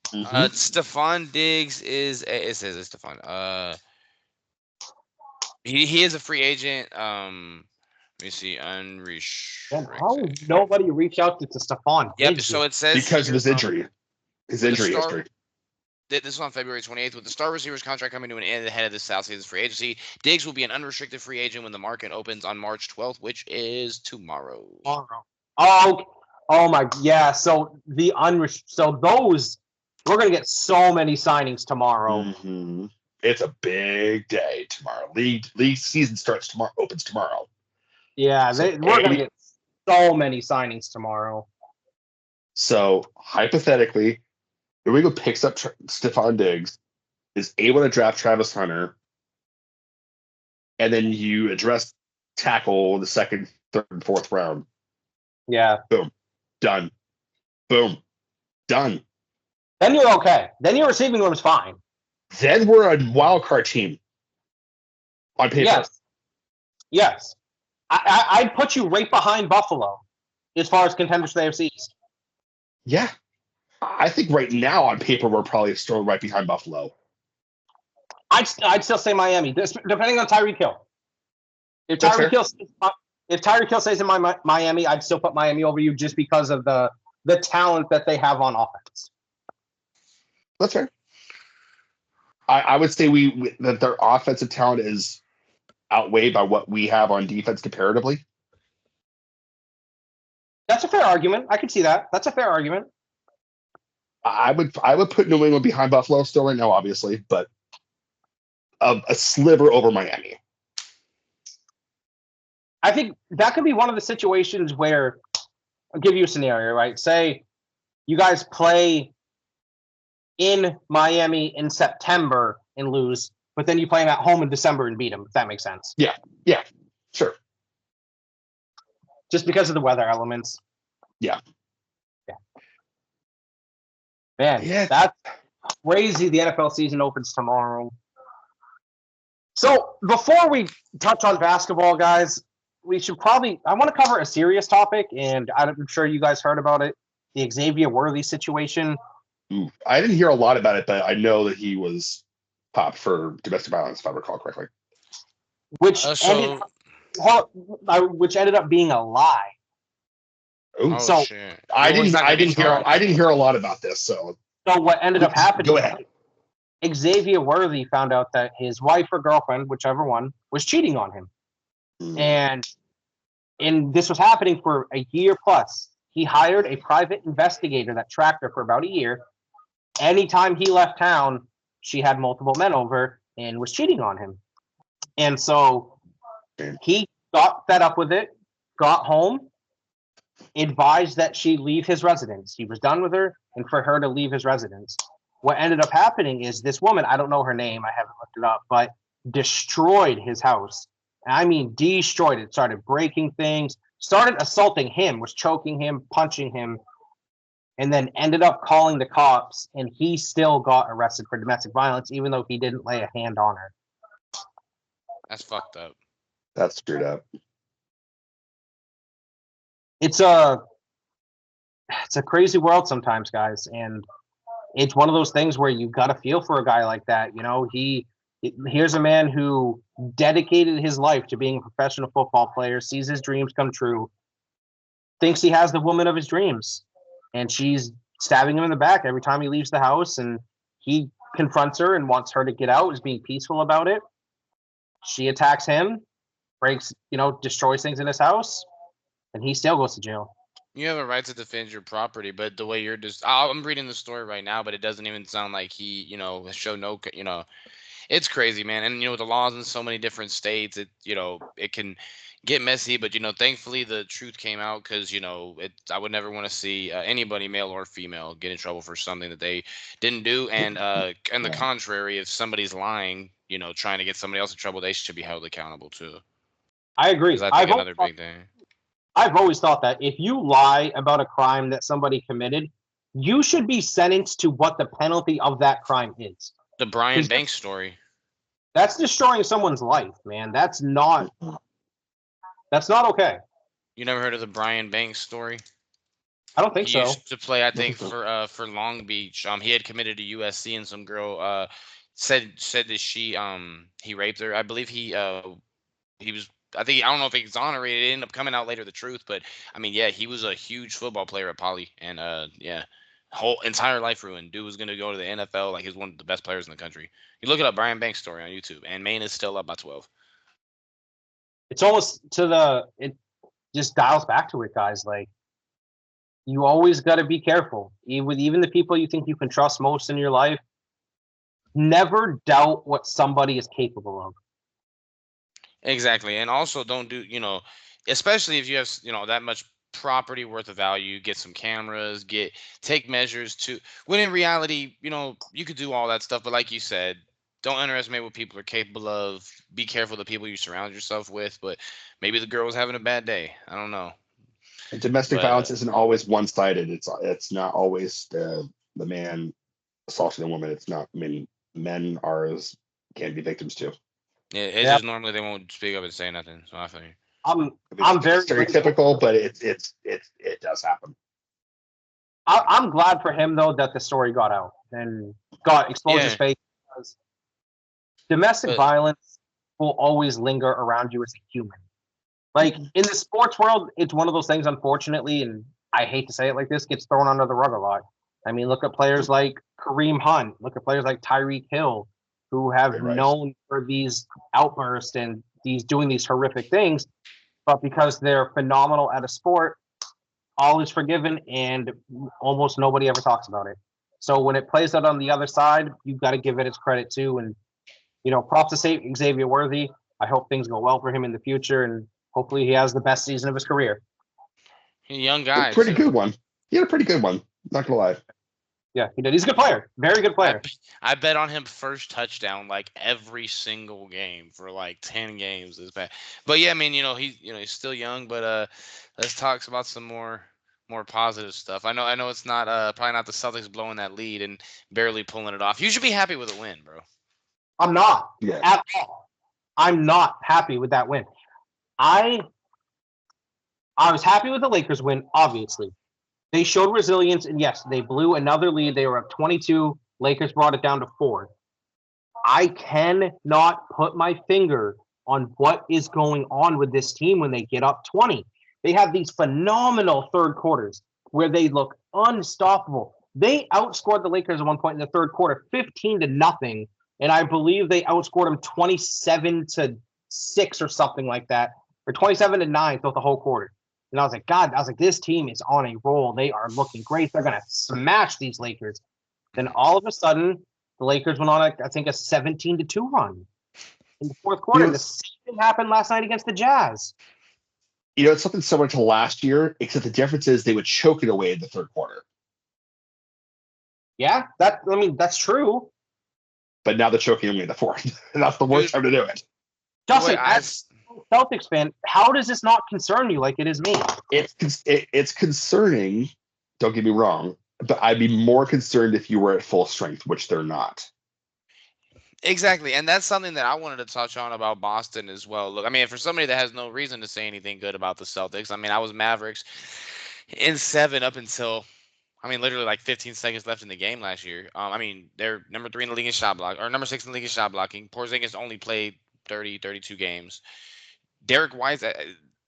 Mm-hmm. Stephon Diggs it says it's Stephon. He is a free agent. Let me see, And how unrestricted. nobody reached out to Stephon Yep. Diggs So yet? it says because of here, his injury, his with the injury star. history. This is on February 28th. With the star receiver's contract coming to an end ahead of this South season's free agency, Diggs will be an unrestricted free agent when the market opens on March 12th, which is tomorrow. Tomorrow. Oh my, yeah. So so those we're gonna get so many signings tomorrow. Mm-hmm. It's a big day tomorrow. League season starts tomorrow. Opens tomorrow. Yeah, So we're gonna get so many signings tomorrow. So hypothetically, New England picks up Stephon Diggs, is able to draft Travis Hunter, and then you address tackle in the second, third, and fourth round. Yeah. Boom. Done. Boom. Done. Then you're okay. Then your receiving room is fine. Then we're a wild card team on paper. Yes. Yes. I'd put you right behind Buffalo as far as contenders for the AFC East. Yeah. I think right now on paper we're probably still right behind Buffalo. I'd still say Miami, depending on Tyreek Hill. If Tyreek Hill stays in Miami, I'd still put Miami over you just because of the talent that they have on offense. That's fair. I would say that their offensive talent is outweighed by what we have on defense comparatively. That's a fair argument. I can see that. That's a fair argument. I would put New England behind Buffalo still right now, obviously, but a sliver over Miami. I think that could be one of the situations where I'll give you a scenario, right? Say you guys play in Miami in September and lose, but then you play them at home in December and beat them, if that makes sense. Yeah, sure. Just because of the weather elements. Yeah. Man, that's crazy. The NFL season opens tomorrow. So before we touch on basketball, guys, we should I want to cover a serious topic, and I'm sure you guys heard about it, the Xavier Worthy situation. Ooh, I didn't hear a lot about it, but I know that he was popped for domestic violence, if I recall correctly. Which ended up being a lie. Ooh. So shit. I didn't hear a lot about this. So what ended up happening? Go ahead. Xavier Worthy found out that his wife or girlfriend, whichever one, was cheating on him. And this was happening for a year plus. He hired a private investigator that tracked her for about a year. Anytime he left town, she had multiple men over and was cheating on him. And so he got fed up with it, got home, advised that she leave his residence. He was done with her and for her to leave his residence. What ended up happening is this woman, I don't know her name, I haven't looked it up, but destroyed his house. I mean, destroyed it. Started breaking things, started assaulting him, was choking him, punching him, and then ended up calling the cops. And he still got arrested for domestic violence, even though he didn't lay a hand on her. That's fucked up. That's screwed up. It's a crazy world sometimes, guys, and it's one of those things where you got to feel for a guy like that. You know, here's a man who dedicated his life to being a professional football player, sees his dreams come true, thinks he has the woman of his dreams, and she's stabbing him in the back every time he leaves the house, and he confronts her and wants her to get out, is being peaceful about it. She attacks him, destroys things in his house, and he still goes to jail. You have a right to defend your property, but the way you're just, I'm reading the story right now, but it doesn't even sound like he, show no, it's crazy, man. And, with the laws in so many different states, it can get messy, but, thankfully the truth came out because, I would never want to see anybody, male or female, get in trouble for something that they didn't do. And the contrary, if somebody's lying, trying to get somebody else in trouble, they should be held accountable too. I agree. I think another big thing. I've always thought that if you lie about a crime that somebody committed, you should be sentenced to what the penalty of that crime is. The Brian Banks story. That's destroying someone's life, man. That's not okay. You never heard of the Brian Banks story? I don't think so. He used to play, I think, for Long Beach. He had committed to USC, and some girl said that he raped her. I believe he was. I don't know if he exonerated. It ended up coming out later the truth, but I mean, yeah, he was a huge football player at Poly, and yeah, whole entire life ruined. Dude was gonna go to the NFL. Like, he's one of the best players in the country. You look it up, Brian Banks story on YouTube, and Maine is still up by 12. It's almost it just dials back to it, guys. Like, you always got to be careful. Even the people you think you can trust most in your life, never doubt what somebody is capable of. Exactly, and also don't do especially if you have that much property worth of value. Get some cameras, take measures to. When in reality, you could do all that stuff, but like you said, don't underestimate what people are capable of. Be careful the people you surround yourself with. But maybe the girl was having a bad day. I don't know. And domestic But violence isn't always one-sided. It's not always the man assaulting the woman. It's not. I mean, men can be victims too. it's Yeah, just normally they won't speak up and say nothing. So I feel you. I'm very stereotypical, but it does happen. I'm glad for him though that the story got out and got exposed his Yeah, face, because domestic but violence will always linger around you as a human. Like, in the sports world, it's one of those things, unfortunately, and I hate to say it like this, gets thrown under the rug a lot. I mean, look at players like Kareem Hunt, look at players like Tyreek Hill, who have Right, right. known for these outbursts and doing these horrific things, but because they're phenomenal at a sport, all is forgiven and almost nobody ever talks about it. So when it plays out on the other side, you've got to give it its credit too. And props to Xavier Worthy. I hope things go well for him in the future, and hopefully he has the best season of his career. he's a young A guy pretty too. good one. He had a pretty good one. Not gonna lie. Yeah, he did. He's a good player. Very good I player. I bet on him first touchdown like every single game for like 10 games this past. But yeah, I mean, he's still young, but let's talk about some more positive stuff. I know it's not probably not the Celtics blowing that lead and barely pulling it off. You should be happy with a win, bro. I'm not Yeah. at all. I'm not happy with that win. I was happy with the Lakers win, obviously. They showed resilience, and yes, they blew another lead. They were up 22. Lakers brought it down to 4. I cannot put my finger on what is going on with this team when they get up 20. They have these phenomenal third quarters where they look unstoppable. They outscored the Lakers at one point in the third quarter, 15-0, and I believe they outscored them 27-6 or something like that, or 27-9 throughout the whole quarter. And I was like, God, this team is on a roll. They are looking great. They're going to smash these Lakers. Then all of a sudden, the Lakers went on, I think, a 17-2 run in the fourth quarter. And the same thing happened last night against the Jazz. It's something similar to last year, except the difference is they would choke it away in the third quarter. Yeah, that's true. But now they're choking away in the fourth. And that's the worst time to do it. Justin, as a Celtics fan, how does this not concern you like it is me? It's concerning, don't get me wrong, but I'd be more concerned if you were at full strength, which they're not. Exactly, and that's something that I wanted to touch on about Boston as well. Look, I mean, for somebody that has no reason to say anything good about the Celtics, I mean, I was Mavericks in 7 up until, I mean, literally like 15 seconds left in the game last year. I mean, they're number 3 in the league in shot block, or number 6 in the league in shot blocking. Porzingis only played 32 games. Derek White's,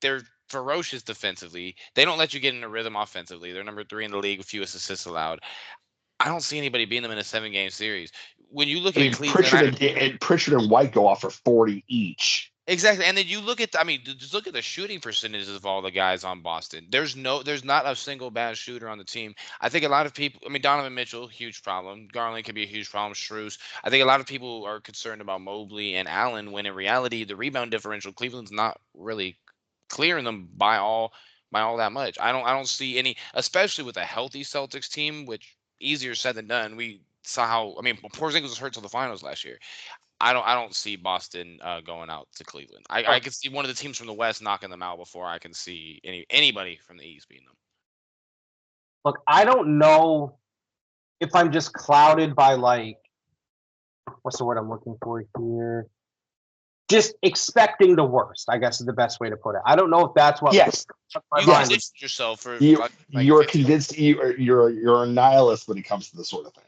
they're ferocious defensively. They don't let you get in a rhythm offensively. They're number 3 in the league with fewest assists allowed. I don't see anybody beating them in a 7-game series. When you look I at mean, Cleveland, Pritchard and White go off for 40 each. exactly, and then you look at, I mean, just look at the shooting percentages of all the guys on Boston. There's not a single bad shooter on the team. I think a lot of people, I mean, Donovan Mitchell, huge problem. Garland could be a huge problem. Strus. I think a lot of people are concerned about Mobley and Allen, when in reality, the rebound differential, Cleveland's not really clearing them by all that much. I don't see any, especially with a healthy Celtics team, which easier said than done. We saw how, I mean, Porzingis was hurt till the finals last year. I don't see Boston going out to Cleveland. I could see one of the teams from the West knocking them out before I can see anybody from the East beating them. Look, I don't know if I'm just clouded by, like, what's the word I'm looking for here? Just expecting the worst, I guess, is the best way to put it. I don't know if that's what. Yes. You conditioned yourself for you're convinced you're a nihilist when it comes to this sort of thing.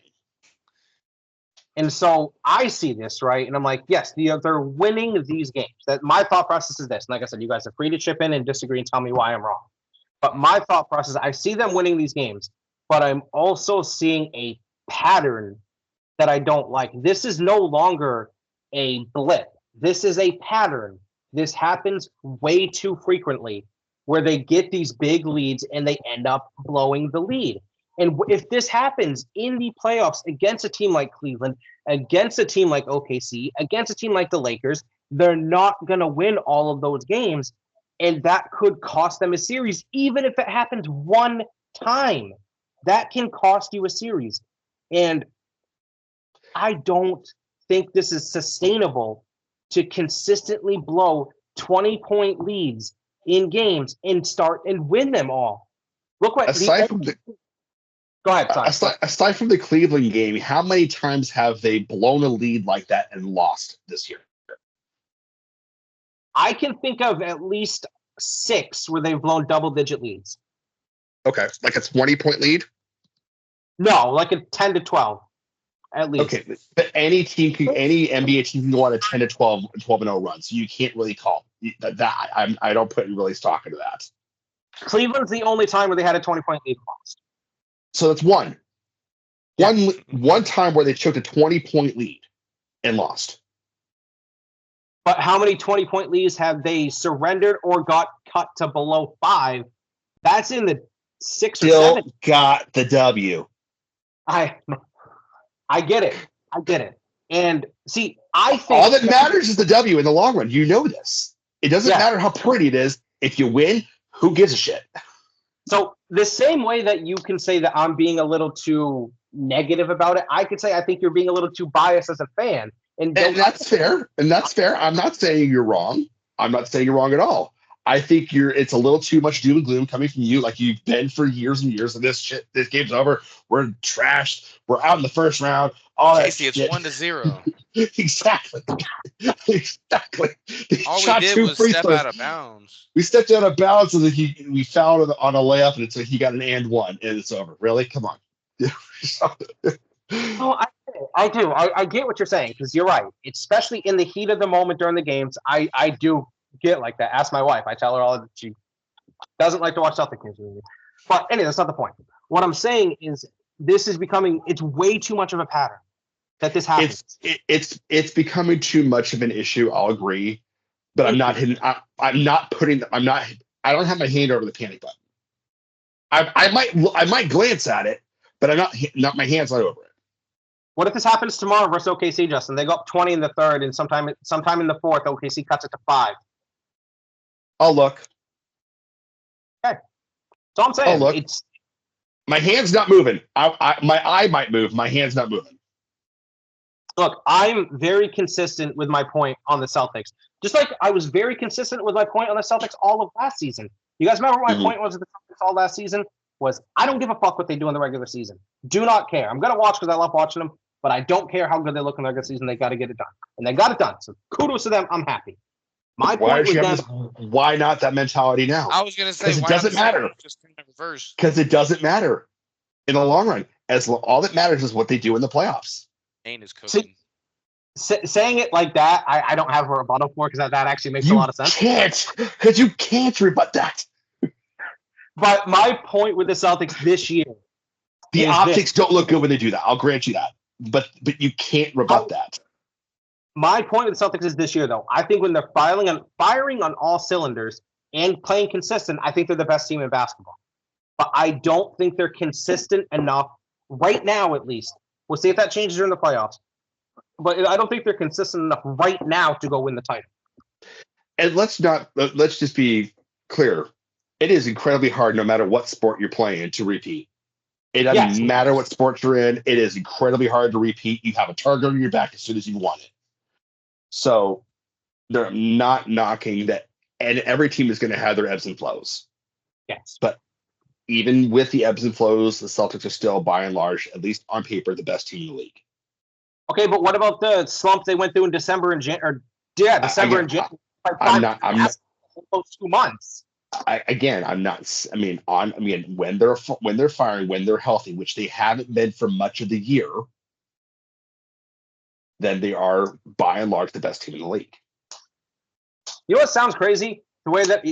And so I see this, right? And I'm like, yes, they're winning these games. That my thought process is this. And like I said, you guys are free to chip in and disagree and tell me why I'm wrong. But my thought process, I see them winning these games, but I'm also seeing a pattern that I don't like. This is no longer a blip. This is a pattern. This happens way too frequently where they get these big leads and they end up blowing the lead. And if this happens in the playoffs against a team like Cleveland, against a team like OKC, against a team like the Lakers, they're not going to win all of those games. And that could cost them a series, even if it happens one time. That can cost you a series. And I don't think this is sustainable to consistently blow 20-point leads in games and start and win them all. Look what aside from the go ahead. aside from the Cleveland game, how many times have they blown a lead like that and lost this year? I can think of at least 6 where they've blown double-digit leads. Okay, like a 20-point lead? No, like a 10 to 12 at least. Okay, but any NBA team can go on a 10 to 12-0 run, so you can't really call that. I don't put really stock into that. Cleveland's the only time where they had a 20-point lead and lost. So that's one. Yeah. One time where they took a 20-point lead and lost. But how many 20-point leads have they surrendered or got cut to below 5? That's in the 6 or 7. Still got the W. I get it. I get it. And see, I think all that matters is the W in the long run. You know this. It doesn't matter how pretty it is. If you win, who gives a shit? So the same way that you can say that I'm being a little too negative about it, I could say I think you're being a little too biased as a fan. And that's fair. And that's fair. I'm not saying you're wrong. I'm not saying you're wrong at all. I think it's a little too much doom and gloom coming from you, like you've been for years and years. And this game's over. We're trashed. We're out in the first round. All Casey, that it's 1-0. Exactly. Exactly. All we did was step out of bounds. We stepped out of bounds, and then we fouled on a layup, and he got an and one, and it's over. Really? Come on. Oh, I do. I get what you're saying because you're right. Especially in the heat of the moment during the games, I do get like that. Ask my wife. I tell her all that she doesn't like to watch Celtic games. But anyway, that's not the point. What I'm saying is this is becoming, it's way too much of a pattern that this happens. It's becoming too much of an issue. I'll agree, but I'm not hitting. I don't have my hand over the panic button. I might glance at it, but I'm not my hand's not over it. What if this happens tomorrow versus OKC, Justin? They go up 20 in the third, and sometime in the fourth, OKC cuts it to 5. I'll look. Okay. So I'm saying. I'll look. My hand's not moving. My eye might move. My hand's not moving. Look, I'm very consistent with my point on the Celtics. Just like I was very consistent with my point on the Celtics all of last season. You guys remember what my point was with the Celtics all last season? Was I don't give a fuck what they do in the regular season. Do not care. I'm going to watch because I love watching them, but I don't care how good they look in the regular season. They got to get it done. And they got it done. So kudos to them. I'm happy. My point with them. Why not that mentality now? I was going to say, it doesn't matter. Just in reverse. Because it doesn't matter in the long run. All that matters is what they do in the playoffs. Maine is cooking. Saying it like that, I don't have a rebuttal for because that actually makes a lot of sense. Because you can't rebut that. But my point with the Celtics this year, the optics don't look good when they do that. I'll grant you that, but you can't rebut that. My point with the Celtics is this year, though. I think when they're firing on all cylinders and playing consistent, I think they're the best team in basketball. But I don't think they're consistent enough right now, at least. We'll see if that changes during the playoffs. But I don't think they're consistent enough right now to go win the title. And let's just be clear. It is incredibly hard, no matter what sport you're playing, to repeat. It doesn't matter what sport you're in. It is incredibly hard to repeat. You have a target on your back as soon as you want it. So they're not knocking that. And every team is going to have their ebbs and flows. Yes. But even with the ebbs and flows, the Celtics are still, by and large, at least on paper, the best team in the league. Okay, but what about the slump they went through in December and January? December and January. I'm not. Almost 2 months. I'm not. When they're firing, when they're healthy, which they haven't been for much of the year, then they are by and large the best team in the league. You know what sounds crazy? The way that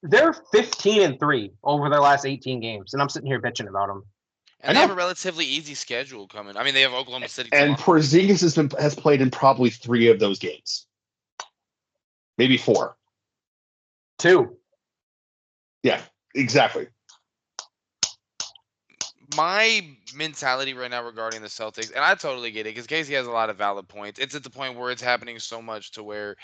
they're 15-3 over their last 18 games, and I'm sitting here bitching about them. And they have a relatively easy schedule coming. I mean, they have Oklahoma City tomorrow. And Porzingis has played in probably 3 of those games, maybe 4. 2. Yeah, exactly. My mentality right now regarding the Celtics, and I totally get it, because Casey has a lot of valid points. It's at the point where it's happening so much to where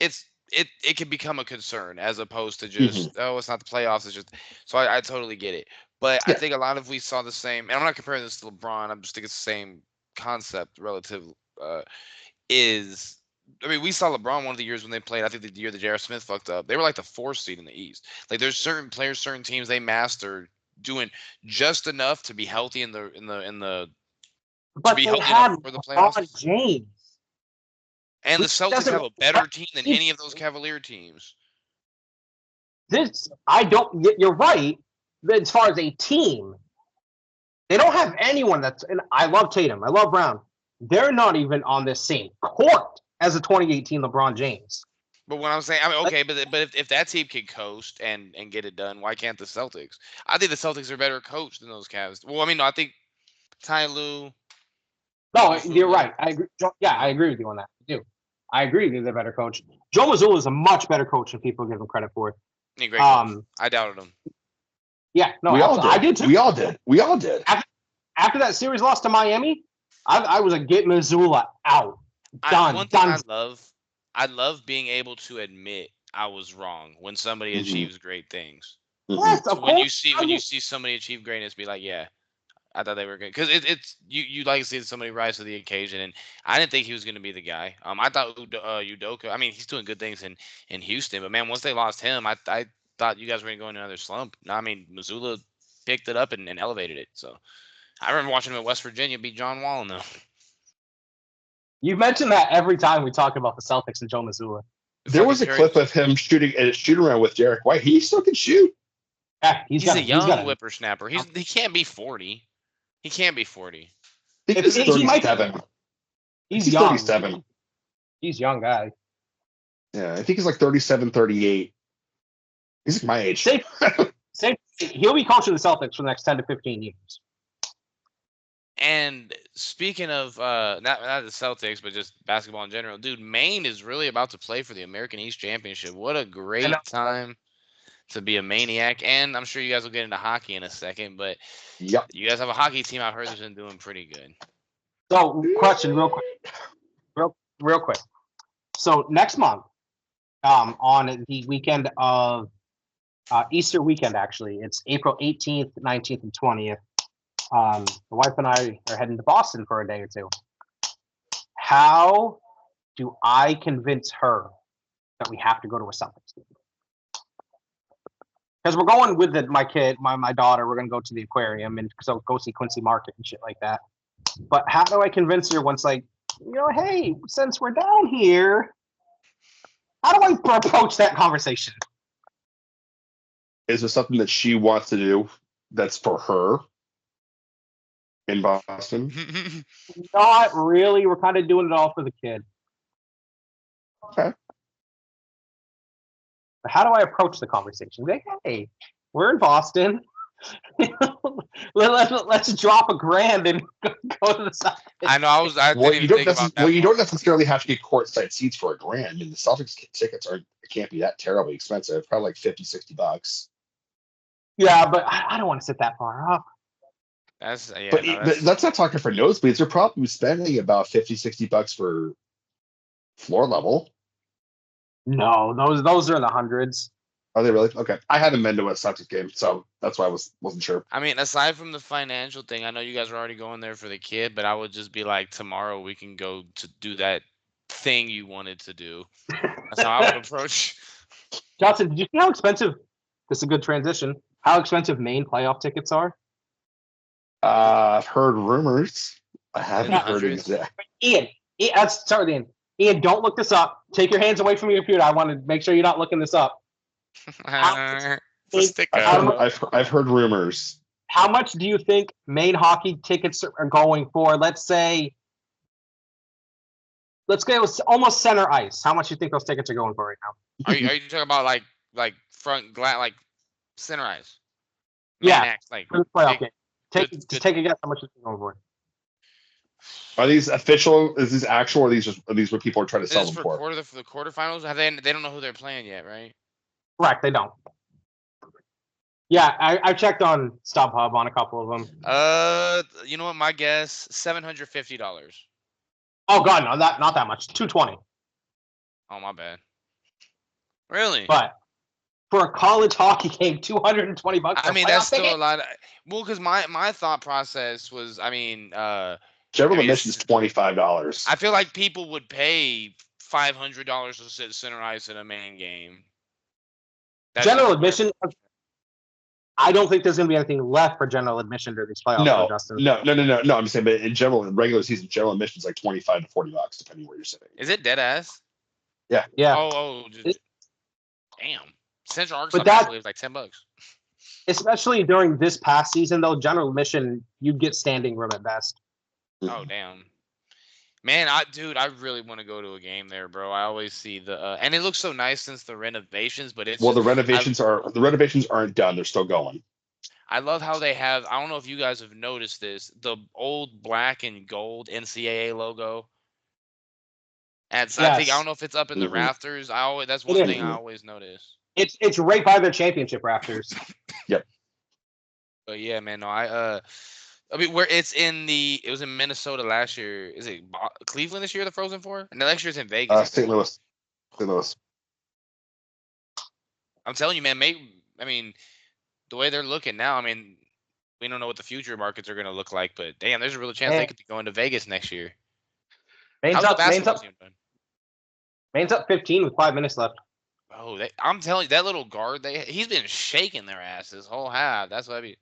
it can become a concern as opposed to just it's not the playoffs. It's just so I totally get it. But I think a lot of we saw the same, and I'm not comparing this to LeBron. I'm just thinking it's the same concept relative. We saw LeBron one of the years when they played. I think the year that J.R. Smith fucked up, they were like the 4th seed in the East. Like there's certain players, certain teams they mastered doing just enough to be healthy in the But to be they healthy had enough for the playoffs. LeBron James. And the Which Celtics doesn't have a better team than he- any of those Cavalier teams. You're right. As far as a team, they don't have anyone that's. And I love Tatum. I love Brown. They're not even on the same court as the 2018 LeBron James. But what I'm saying, I mean, okay, but if that team can coast and get it done, why can't the Celtics? I think the Celtics are better coached than those Cavs. Well, I mean, no, I think Ty Lue. No, you're right. I agree. Yeah, I agree with you on that. I do. I agree with you. They're a better coach. Joe Mazzulla is a much better coach than people give him credit for. Great coach. I doubted him. Yeah, no, we all did. I did too. We all did. After that series loss to Miami, I was like, get Mazzulla out. Done. I love being able to admit I was wrong when somebody achieves great things. Yes, So when you see somebody achieve greatness, be like, yeah, I thought they were good, because it's you like to see somebody rise to the occasion, and I didn't think he was going to be the guy. I thought Udoka. I mean, he's doing good things in Houston, but man, once they lost him, I thought you guys were going to go into another slump. No, I mean, Mazzulla picked it up and elevated it. So I remember watching him at West Virginia beat John Wall though. You mention that every time we talk about the Celtics and Joe Mazzulla. There was a clip of him shooting at a shoot around with Derek White. He still can shoot. Yeah, he's a young whippersnapper. He can't be 40. He can't be 40. I think he's 37. He's young. 37. He's a young guy. Yeah, I think he's like 37, 38. He's like my age. Same. He'll be coaching the Celtics for the next 10 to 15 years. And speaking of not the Celtics, but just basketball in general, dude, Maine is really about to play for the American East Championship. What a great time to be a maniac. And I'm sure you guys will get into hockey in a second, but yep, you guys have a hockey team I've heard has been doing pretty good. So, question real quick. So next month, on the weekend of Easter weekend, actually, it's April 18th, 19th, and 20th. The wife and I are heading to Boston for a day or 2. How do I convince her that we have to go to a Celtics game? Because we're going with my kid, my daughter. We're going to go to the aquarium and so go see Quincy Market and shit like that. But how do I convince her once, like, hey, since we're down here, how do I approach that conversation? Is there something that she wants to do that's for her in Boston? Not really. We're kind of doing it all for the kid. Okay. But how do I approach the conversation? Like, hey, we're in Boston. Let's drop $1,000 and go to the side. I know. You don't necessarily have to get courtside seats for $1,000. I mean, the Celtics tickets can't be that terribly expensive. Probably like $50-$60. Yeah, but I don't want to sit that far up. But that's not talking for nosebleeds. They're probably spending about $50-$60 for floor level. No, those are in the hundreds. Are they really? Okay. I haven't been to a Celtics game, so that's why I wasn't sure. I mean, aside from the financial thing, I know you guys are already going there for the kid, but I would just be like, tomorrow we can go to do that thing you wanted to do. That's how I would approach. Johnson, did you see how expensive? This is a good transition. How expensive Maine playoff tickets are? I've heard rumors. I haven't heard exact. Ian, let's start with Ian. Ian, don't look this up. Take your hands away from your computer. I want to make sure you're not looking this up. I've heard rumors. How much do you think Maine hockey tickets are going for? Let's say let's go with almost center ice. How much do you think those tickets are going for right now? Are you talking about like front glass, like center ice? Yeah, Maniacs, like for the playoff big, game. good. Just take a guess how much it's going for. Are these official? Is these actual? Or are these what people are trying to This sell is them for for? the quarterfinals. Have they don't know who they're playing yet, right? Correct, they don't. Yeah, I checked on StubHub on a couple of them. You know what? My guess $750. Oh God, no, not that much. $220. Oh my bad. Really? But for a college hockey game, $220. I mean, that's still a lot. Well, because my thought process was, General I mean, admission is $25. I feel like people would pay $500 to sit center ice in a main game. That's general admission. I don't think there's going to be anything left for general admission during these playoffs. No, Justin. no. I'm saying, but in general, in regular season, general admission is like $25 to $40, depending where you're sitting. Is it dead ass? Yeah. Damn. Central Arkansas that- actually is like $10. Especially during this past season, though, general admission, you get standing room at best. Oh damn. Man, I really want to go to a game there, bro. I always see and it looks so nice since the renovations, but it's the renovations aren't done; they're still going. I love how they have. I don't know if you guys have noticed this, the old black and gold NCAA logo. And I don't know if it's up in the rafters. That's one thing I always notice. It's right by the championship rafters. Yep. But yeah, man, no, I mean, it was in Minnesota last year. Is it Cleveland this year, the Frozen Four? And the next year's in Vegas. St. Louis. St. Louis. I'm telling you, man, the way they're looking now, I mean, we don't know what the future markets are going to look like, but damn, there's a real chance they could be going to Vegas next year. Maine's up 15 with 5 minutes left. Oh, I'm telling you, that little guard, he's been shaking their ass this whole half. That's what I mean.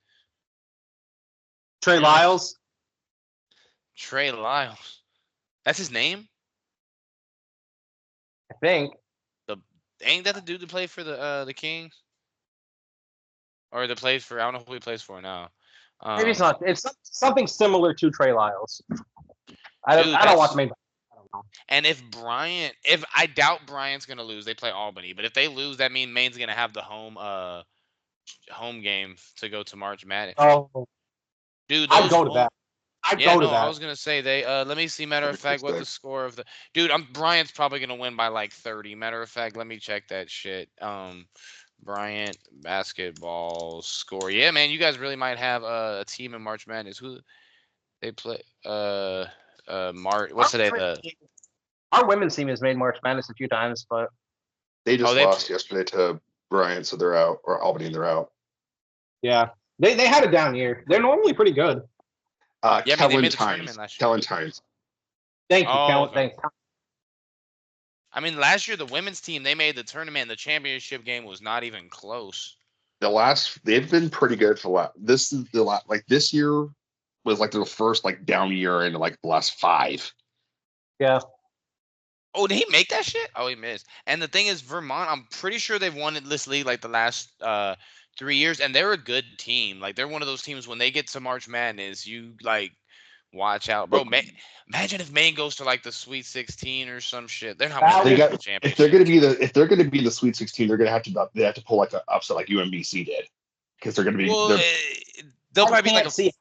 Trey Lyles. That's his name? I think. Ain't that the dude that played for the Kings? Or that plays for, I don't know who he plays for now. Maybe it's not. It's something similar to Trey Lyles. I don't watch Maine. I don't know. And if I doubt Bryant's gonna lose, they play Albany. But if they lose, that means Maine's gonna have the home game to go to March Madness. Oh, dude, I'd go to that. I was gonna say they. Let me see. Matter of fact, what the score of the dude? Bryant's probably gonna win by like 30. Matter of fact, let me check that shit. Bryant basketball score. Yeah, man, you guys really might have a team in March Madness. Who they play? What's today? Our women's team has made March Madness a few times, but they just lost yesterday to Bryant, so they're out, or Albany, they're out. Yeah, they had a down year. They're normally pretty good. Kellen Tynes. Thank you, Kellen. Okay. I mean, last year the women's team, they made the tournament. The championship game was not even close. They've been pretty good for this year was like the first like down year in like the last 5. Yeah. Oh, did he make that shit? Oh, he missed. And the thing is, Vermont, I'm pretty sure they've won this league like the last 3 years, and they're a good team. Like they're one of those teams when they get to March Madness, you like watch out, bro. Imagine if Maine goes to like the Sweet 16 or some shit. They're not winning the championship. If they're gonna be the Sweet 16, they have to pull like an upset like UMBC did, because they're gonna be. They'll probably be like a 15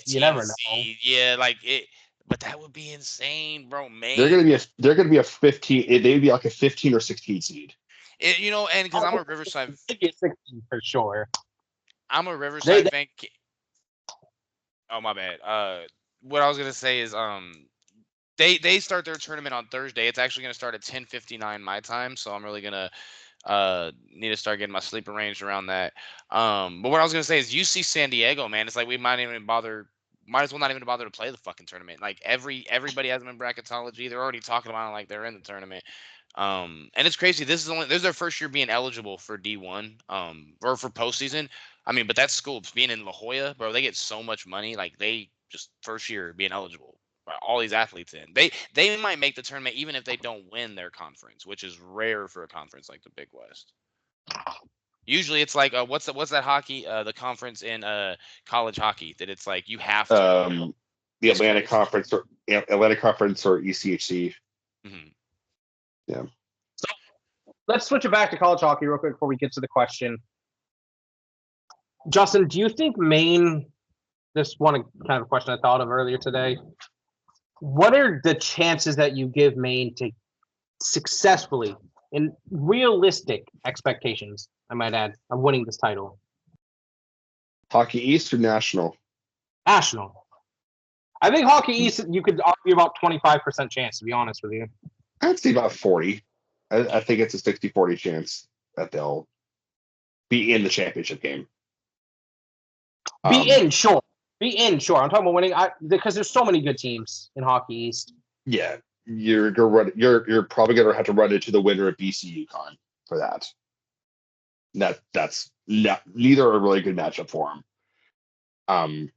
you never know. seed. Yeah, like it. But that would be insane, bro. Maine. They're gonna be a 15. They'd be like a 15 or 16 seed. And because I'm a Riverside. Maybe a 16 for sure. I'm a Riverside fan. Oh my bad. What I was gonna say is they start their tournament on Thursday. It's actually gonna start at 10:59 my time, so I'm really gonna need to start getting my sleep arranged around that. But what I was gonna say is UC San Diego, man. It's like we might as well not even bother to play the fucking tournament. Like everybody has them in bracketology. They're already talking about it like they're in the tournament. And it's crazy. This is their first year being eligible for D1, or for postseason. I mean, but that school being in La Jolla, bro, they get so much money. Like they just first year being eligible, all these athletes in. They might make the tournament even if they don't win their conference, which is rare for a conference like the Big West. Usually it's like what's that hockey the conference in college hockey that it's like you have to the Atlantic Conference or ECHC. Mhm. Let's switch it back to college hockey real quick before we get to the question. Justin, do you think Maine? This one kind of question I thought of earlier today. What are the chances that you give Maine to successfully, in realistic expectations, I might add, of winning this title? Hockey East or National? National. I think Hockey East, you could argue about 25% chance, to be honest with you. I'd say about 40. I think it's a 60-40 chance that they'll be in the championship game. Be in, sure. I'm talking about winning because there's so many good teams in Hockey East. Yeah, you're probably gonna have to run into the winner of BC UConn for that. That's not, neither are a really good matchup for them.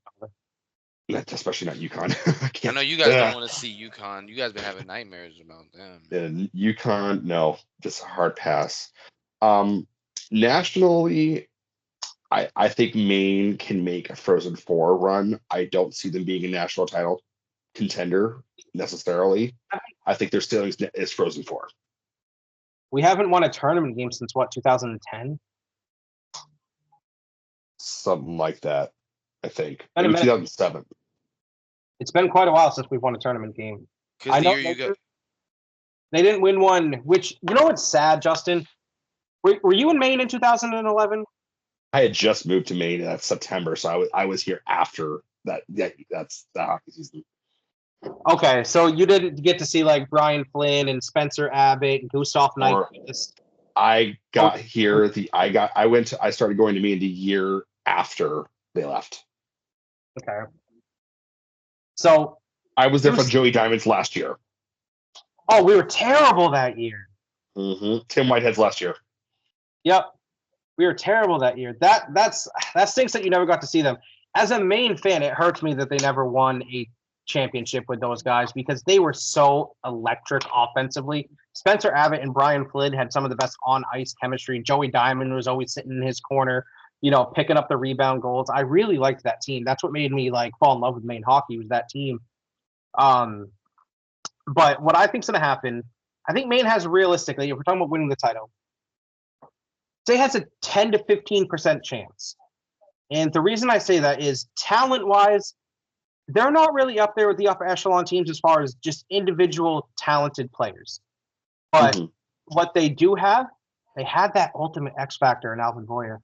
Especially not UConn. I know you guys don't want to see UConn. You guys been having nightmares about them. And UConn, no, just a hard pass. Nationally, I think Maine can make a Frozen Four run. I don't see them being a national title contender necessarily. I think their ceiling is Frozen Four. We haven't won a tournament game since what, 2010? Something like that, I think. Been a Maybe minute. 2007. It's been quite a while since we've won a tournament game. Because the year you go, They didn't win one, which, you know what's sad, Justin? Were you in Maine in 2011? I had just moved to Maine in September, so I was here after that. Yeah, that's the hockey season. Okay, so you didn't get to see like Brian Flynn and Spencer Abbott and Gustav Nyquist. I got here. I started going to Maine the year after they left. Okay. So I was there for Joey Diamond's last year. Oh, we were terrible that year. Mm-hmm. Tim Whitehead's last year. Yep. We were terrible that year. That stinks that you never got to see them. As a Maine fan, it hurts me that they never won a championship with those guys because they were so electric offensively. Spencer Abbott and Brian Flynn had some of the best on-ice chemistry. Joey Diamond was always sitting in his corner, picking up the rebound goals. I really liked that team. That's what made me fall in love with Maine hockey was that team. But what I think is going to happen, I think Maine has realistically, if we're talking about winning the title, say has a 10 to 15% chance. And the reason I say that is talent-wise, they're not really up there with the upper echelon teams as far as just individual talented players. But what they do have, they have that ultimate X factor in Alvin Boyer.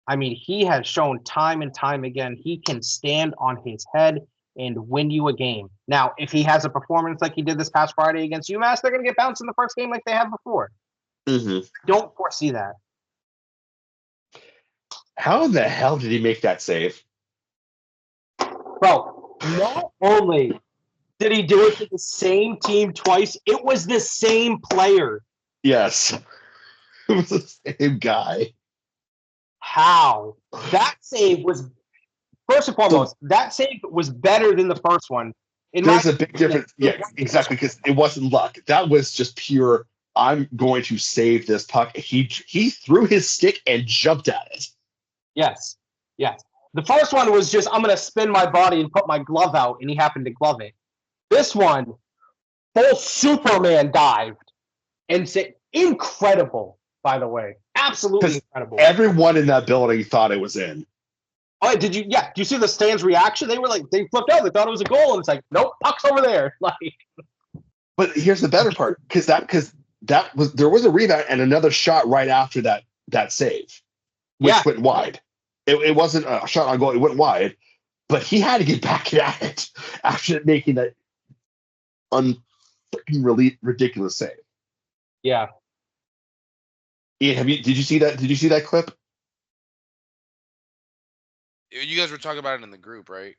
I mean, he has shown time and time again he can stand on his head and win you a game. Now, if he has a performance like he did this past Friday against UMass, they're going to get bounced in the first game like they have before. Don't foresee that. How in the hell did he make that save? Bro, not only did he do it to the same team twice, it was the same player. Yes. It was the same guy. How? That save was, first and foremost, that save was better than the first one. There's a big difference. Yeah, exactly, because it wasn't luck. That was just pure, I'm going to save this puck. He threw his stick and jumped at it. Yes. The first one was just, I'm going to spin my body and put my glove out, and he happened to glove it. This one, full Superman dived. And said, incredible, by the way. Absolutely incredible. Everyone in that building thought it was in. Oh, did you see the stands' reaction? They were they flipped out. They thought it was a goal, and it's like, nope, puck's over there. But here's the better part, because there was a rebound and another shot right after that save, which went wide. It wasn't a shot on goal; it went wide. But he had to get back at it after making that really ridiculous save. Yeah. Ian, did you see that? Did you see that clip? You guys were talking about it in the group, right?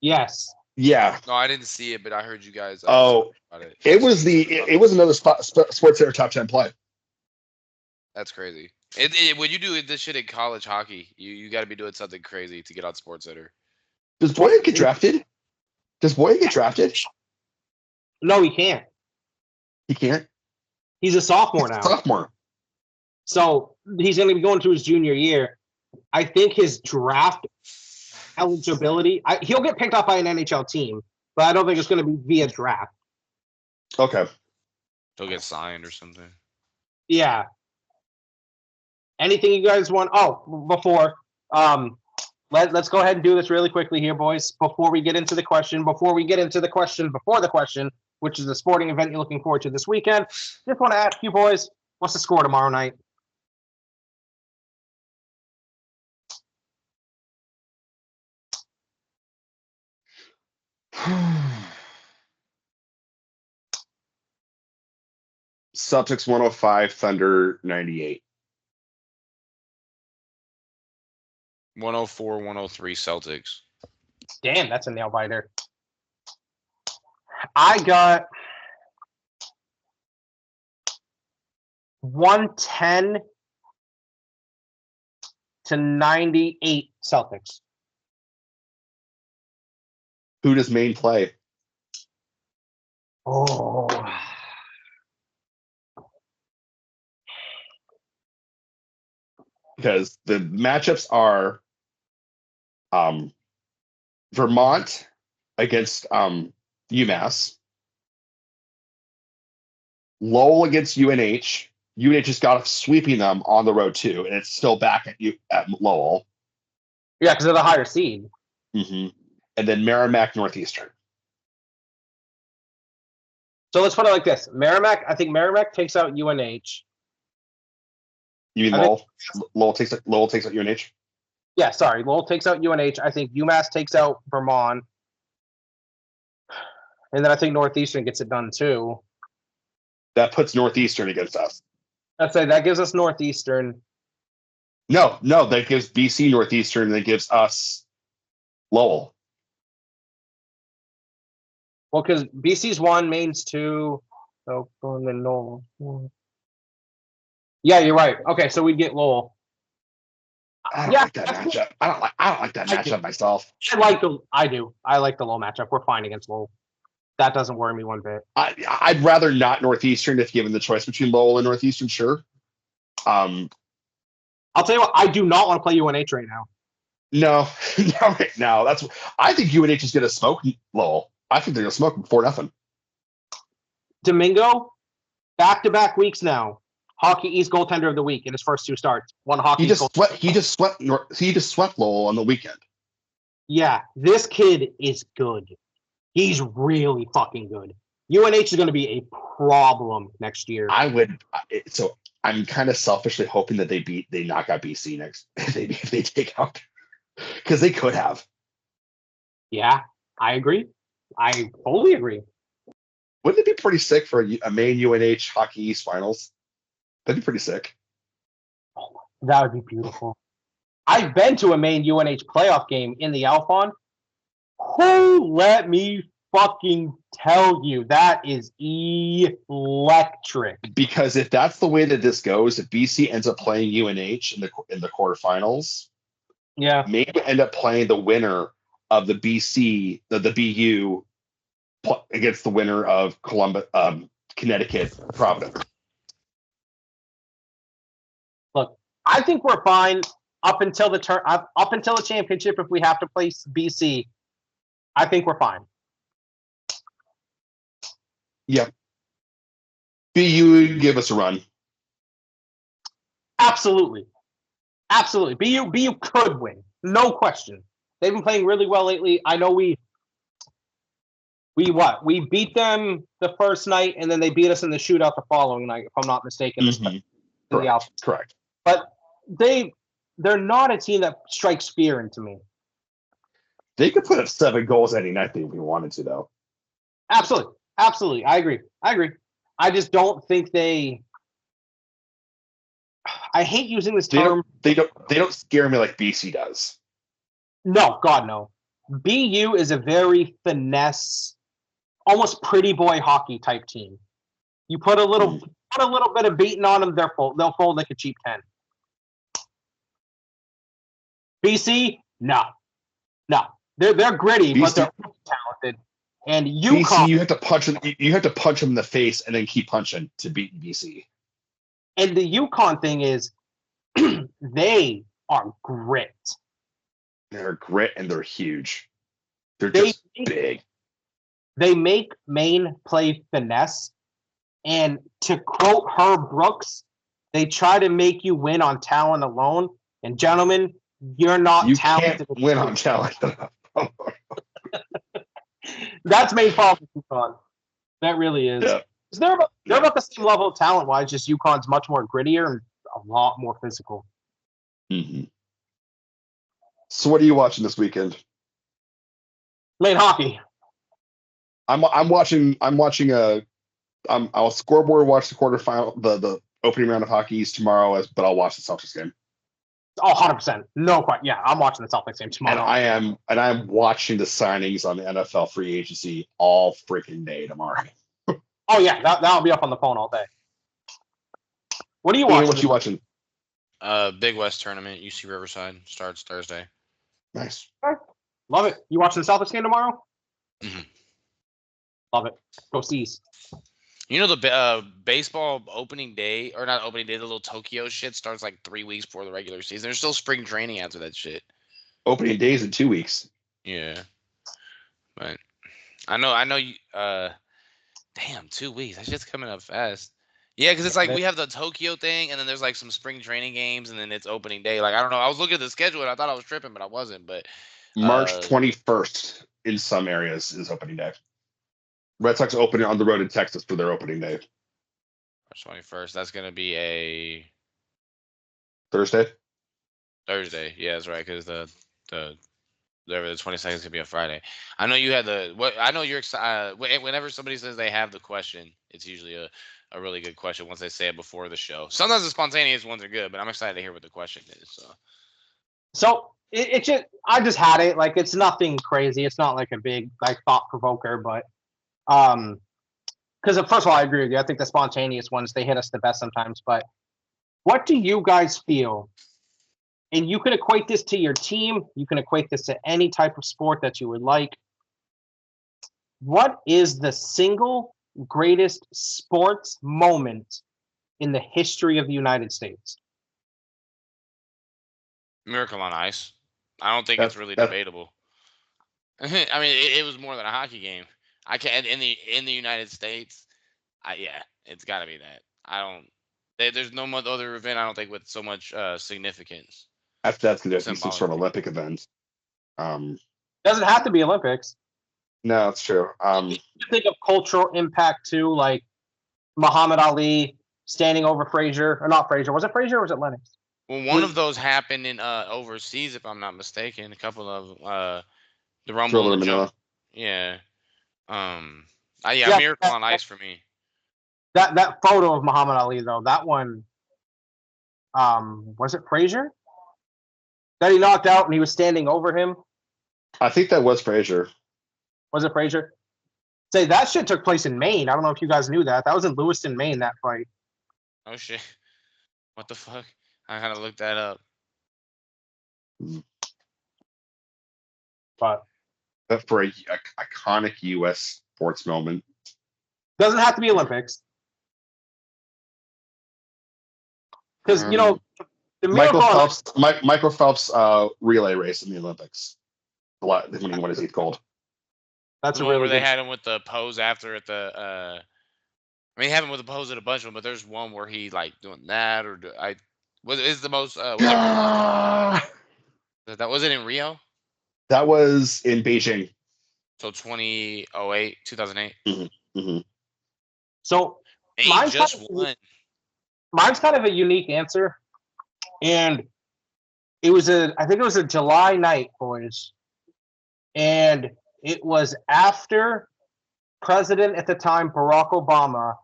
Yes. Yeah. No, I didn't see it, but I heard you guys. About it. It was another Sports Center top 10 play. That's crazy. When you do this shit in college hockey, you got to be doing something crazy to get on Sports Center. Does Boyer get drafted? No, he can't. He can't? He's a sophomore now. Sophomore. So he's going to be going to his junior year. I think his draft eligibility, he'll get picked up by an NHL team, but I don't think it's going to be via draft. Okay. They'll get signed or something. Yeah. Anything you guys want? Oh, before let's go ahead and do this really quickly here, boys. Before we get into the question, before the question, which is the sporting event you're looking forward to this weekend, just want to ask you boys, what's the score tomorrow night? Celtics 105, Thunder 98. 104, 103 Celtics. Damn, that's a nail biter. I got 110 to 98 Celtics. Who does Maine play? Oh. Because the matchups are Vermont against UMass, Lowell against UNH. UNH just got off sweeping them on the road too, and it's still back at Lowell. Yeah, because they're the higher seed. Mm-hmm. And then Merrimack Northeastern. So let's put it like this: I think Merrimack takes out UNH. You mean Lowell? Lowell takes out UNH. Yeah, sorry. Lowell takes out UNH. I think UMass takes out Vermont. And then I think Northeastern gets it done too. That puts Northeastern against us. I'd say that gives us Northeastern. No, that gives BC Northeastern, and that gives us Lowell. Well, because BC's 1, Maine's 2. So, and then Lowell. Yeah, you're right. Okay, so we get Lowell. I don't like that matchup. I don't like that matchup myself. I do. I like the Lowell matchup. We're fine against Lowell. That doesn't worry me one bit. I'd rather not Northeastern if given the choice between Lowell and Northeastern, sure. I'll tell you what, I do not want to play UNH right now. No, not right now. I think UNH is gonna smoke Lowell. I think they're gonna smoke them 4-0. Domingo, back-to-back weeks now. Hockey East goaltender of the week in his first 2 starts. He just swept Lowell on the weekend. Yeah, this kid is good. He's really fucking good. UNH is going to be a problem next year. I'm kind of selfishly hoping that they knock out BC next. if they take out, because they could have. Yeah, I agree. I fully agree. Wouldn't it be pretty sick for a Maine UNH Hockey East finals? That'd be pretty sick. That would be beautiful. I've been to a Maine UNH playoff game in the Alphon. Let me fucking tell you, that is electric. Because if that's the way that this goes, if BC ends up playing UNH in the quarterfinals, yeah, Maine would end up playing the winner of the BC, the BU against the winner of Columbus, Connecticut, Providence. Look, I think we're fine up until the championship. If we have to play BC, I think we're fine. Yeah. BU give us a run. Absolutely. BU could win, no question. They've been playing really well lately. I know we beat them the first night, and then they beat us in the shootout the following night, if I'm not mistaken. Mm-hmm. Correct. But they're not a team that strikes fear into me. They could put up 7 goals any night if we wanted to, though. Absolutely. I agree. I just don't think I hate using this term. They don't scare me like BC does. No, God, no. BU is a very finesse, almost pretty boy hockey type team. You put a little bit of beating on them, they'll fold like a cheap 10. BC, no. They're gritty, BC, but they're talented. And UConn, BC, you have to punch them. You have to punch them in the face and then keep punching to beat BC. And the UConn thing is, they are grit. They're grit and they're huge. They're just big. They make Maine play finesse, And to quote Herb Brooks, they try to make you win on talent alone. And gentlemen, you're not You can't talented. win on talent. That's main problem with UConn. That really is. Yeah. They're about the same level of talent wise, just UConn's much more grittier and a lot more physical. Mm-hmm. So what are you watching this weekend? Maine Hockey. I'll scoreboard watch the quarterfinal, the opening round of hockey tomorrow, but I'll watch the Celtics game. Oh, 100%. No question. Yeah, I'm watching the Celtics game tomorrow. And I'm watching the signings on the NFL free agency all freaking day tomorrow. Oh yeah, that'll be up on the phone all day. What are you Ian, watching? what you watching? Big West tournament, UC Riverside starts Thursday. Nice. Love it. You watching the Celtics game tomorrow? Mm-hmm. Love it. Go C's. You know the baseball opening day, or not opening day, the little Tokyo shit starts like 3 weeks before the regular season. There's still spring training after that shit. Opening days in 2 weeks. Yeah, but I know you. Damn, 2 weeks. That shit's coming up fast. Yeah, because it's like we have the Tokyo thing, and then there's like some spring training games, and then it's opening day. Like I don't know. I was looking at the schedule, and I thought I was tripping, but I wasn't. But March 21st in some areas is opening day. Red Sox opening on the road in Texas for their opening day. March 21st. That's gonna be a Thursday. Yeah, that's right. Because the 22nd is gonna be a Friday. I know you had I know you're excited. Whenever somebody says they have the question, it's usually a really good question once they say it before the show. Sometimes the spontaneous ones are good, but I'm excited to hear what the question is. So I just had it. Like it's nothing crazy. It's not like a big like thought provoker, but because first of all, I agree with you. I think the spontaneous ones they hit us the best sometimes. But what do you guys feel? And you can equate this to your team. You can equate this to any type of sport that you would like. What is the single greatest sports moment in the history of the United States? Miracle on Ice. I don't think it's really debatable. I mean, it was more than a hockey game. I can't in the United States. Yeah, it's got to be that. I don't. There's no other event I don't think with so much significance. That's going to be some sort of Olympic event. Doesn't have to be Olympics. No, it's true. You think of cultural impact too, like Muhammad Ali standing over Frazier, or not Frazier. Was it Frazier or was it Lennox? Well, one of those happened in overseas, if I'm not mistaken. A couple of the Rumble and the Jump. Yeah. Miracle on Ice for me. That photo of Muhammad Ali though, that one, was it Frazier that he knocked out and he was standing over him? I think that was Frazier. Was it Frazier? Say that shit took place in Maine. I don't know if you guys knew that. That was in Lewiston, Maine. That fight. Oh shit! What the fuck? I gotta look that up. But for a iconic U.S. sports moment. Doesn't have to be Olympics. Because the Michael Phelps relay race in the Olympics. What is he called? That's a really where they good had him with the pose after at the. I mean, they have him with the pose at a bunch of them, but there's one where he like doing that or is the most. That wasn't in Rio. That was in Beijing. So 2008, 2008. Mm-hmm. Mm-hmm. So mine's just won. Mine's kind of a unique answer, and I think it was a July night, boys, and it was after President at the time, Barack Obama,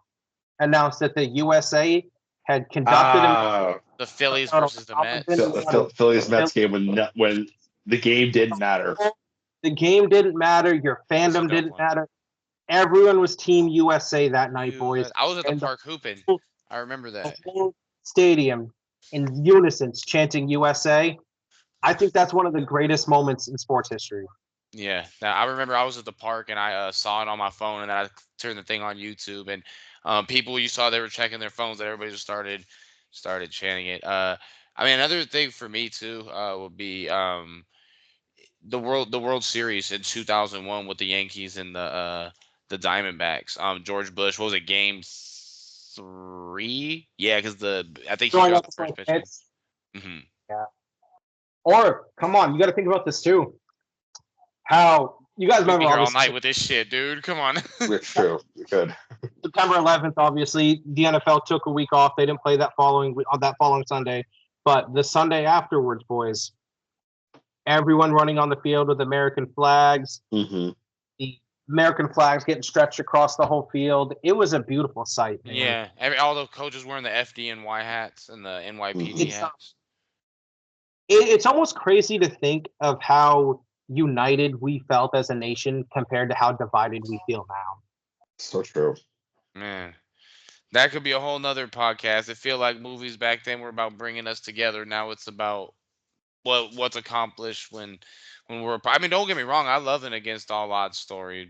announced that the USA had conducted the Phillies versus the Mets. The Phillies Mets game when the game didn't matter. The game didn't matter. Your fandom didn't matter. Everyone was Team USA that night, boys. I was at the park hooping. I remember that. The whole stadium in unison chanting USA. I think that's one of the greatest moments in sports history. Yeah, I remember I was at the park and I saw it on my phone, and then I turned the thing on YouTube, and people you saw they were checking their phones, that everybody just started chanting it. I mean, another thing for me too would be the World Series in 2001 with the Yankees and the Diamondbacks. George Bush, what was it, game 3. Yeah, because I think he Throwing threw out out the the first full pitch. hits. Mm-hmm. Yeah. Or come on, you got to think about this too. How you guys We'll remember be here all obviously night with this shit, dude. Come on. It's true. You could. September 11th. Obviously, the NFL took a week off. They didn't play that following Sunday, but the Sunday afterwards, boys, everyone running on the field with American flags. Mm-hmm. The American flags getting stretched across the whole field. It was a beautiful sight, man. Yeah, all the coaches wearing the FDNY hats and the NYPD It's hats. it's almost crazy to think of how united we felt as a nation compared to how divided we feel now. So true. Man, that could be a whole nother podcast. I feel like movies back then were about bringing us together. Now it's about what's accomplished when we're. I mean, don't get me wrong. I love an against all odds story.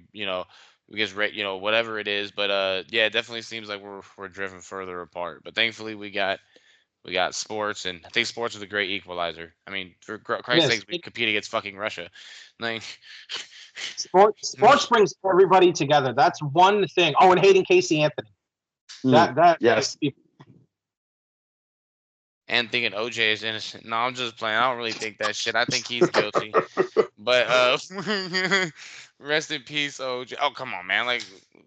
Because whatever it is. But yeah, it definitely seems like we're driven further apart. But thankfully, we got sports, and I think sports is a great equalizer. I mean, for Christ's Yes, sakes, we compete against fucking Russia. Like, sports brings everybody together. That's one thing. Oh, and hating Casey Anthony. That Yes. and thinking OJ is innocent. No, I'm just playing. I don't really think that shit. I think he's guilty. But rest in peace, OJ. Oh, come on, man. Like,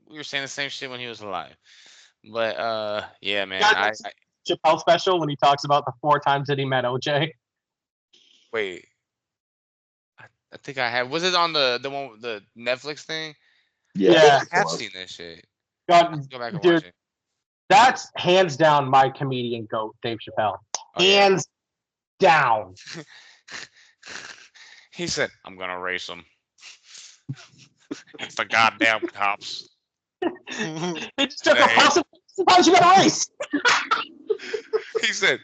we were saying the same shit when he was alive. But yeah, man. I Chappelle special when he talks about the 4 times that he met OJ. Wait. I think I have. Was it on the one with the Netflix thing? Yeah. I have seen that shit. God, Let's go back and dude, watch it. that's hands down my comedian goat, Dave Chappelle. Oh, yeah. Hands down. He said, "I'm gonna race him." It's the goddamn cops. They just took a house. Sometimes you gotta race. He said,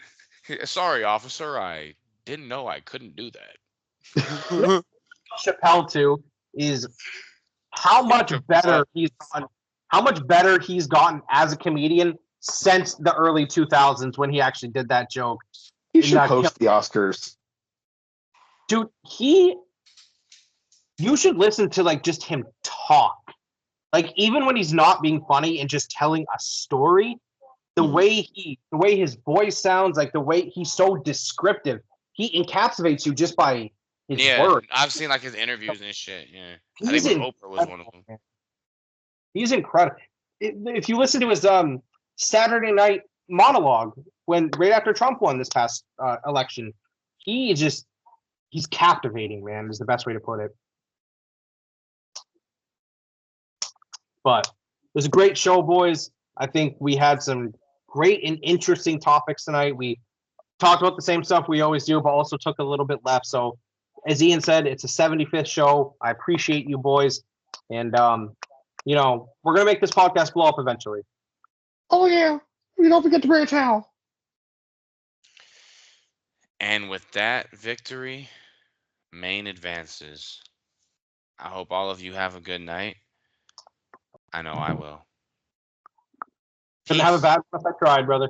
"Sorry, officer, I didn't know I couldn't do that." Chappelle too is how much better he's gotten. How much better he's gotten as a comedian since the early 2000s when he actually did that joke. He should host the Oscars. Dude, you should listen to like just him talk. Like even when he's not being funny and just telling a story, the way his voice sounds, like the way he's so descriptive, he encapsulates you just by his words. I've seen like his interviews and shit. Yeah, I He's think Oprah was one of them. He's incredible. If you listen to his Saturday night monologue right after Trump won this past election, he's captivating, man, is the best way to put it. But it was a great show, boys. I think we had some great and interesting topics tonight. We talked about the same stuff we always do, but also took a little bit left. So, as Ian said, it's a 75th show. I appreciate you, boys. And, we're going to make this podcast blow up eventually. Oh, yeah. We don't forget to bring a towel. And with that victory, Maine advances. I hope all of you have a good night. I know I will. Didn't have a bad one if I tried, brother.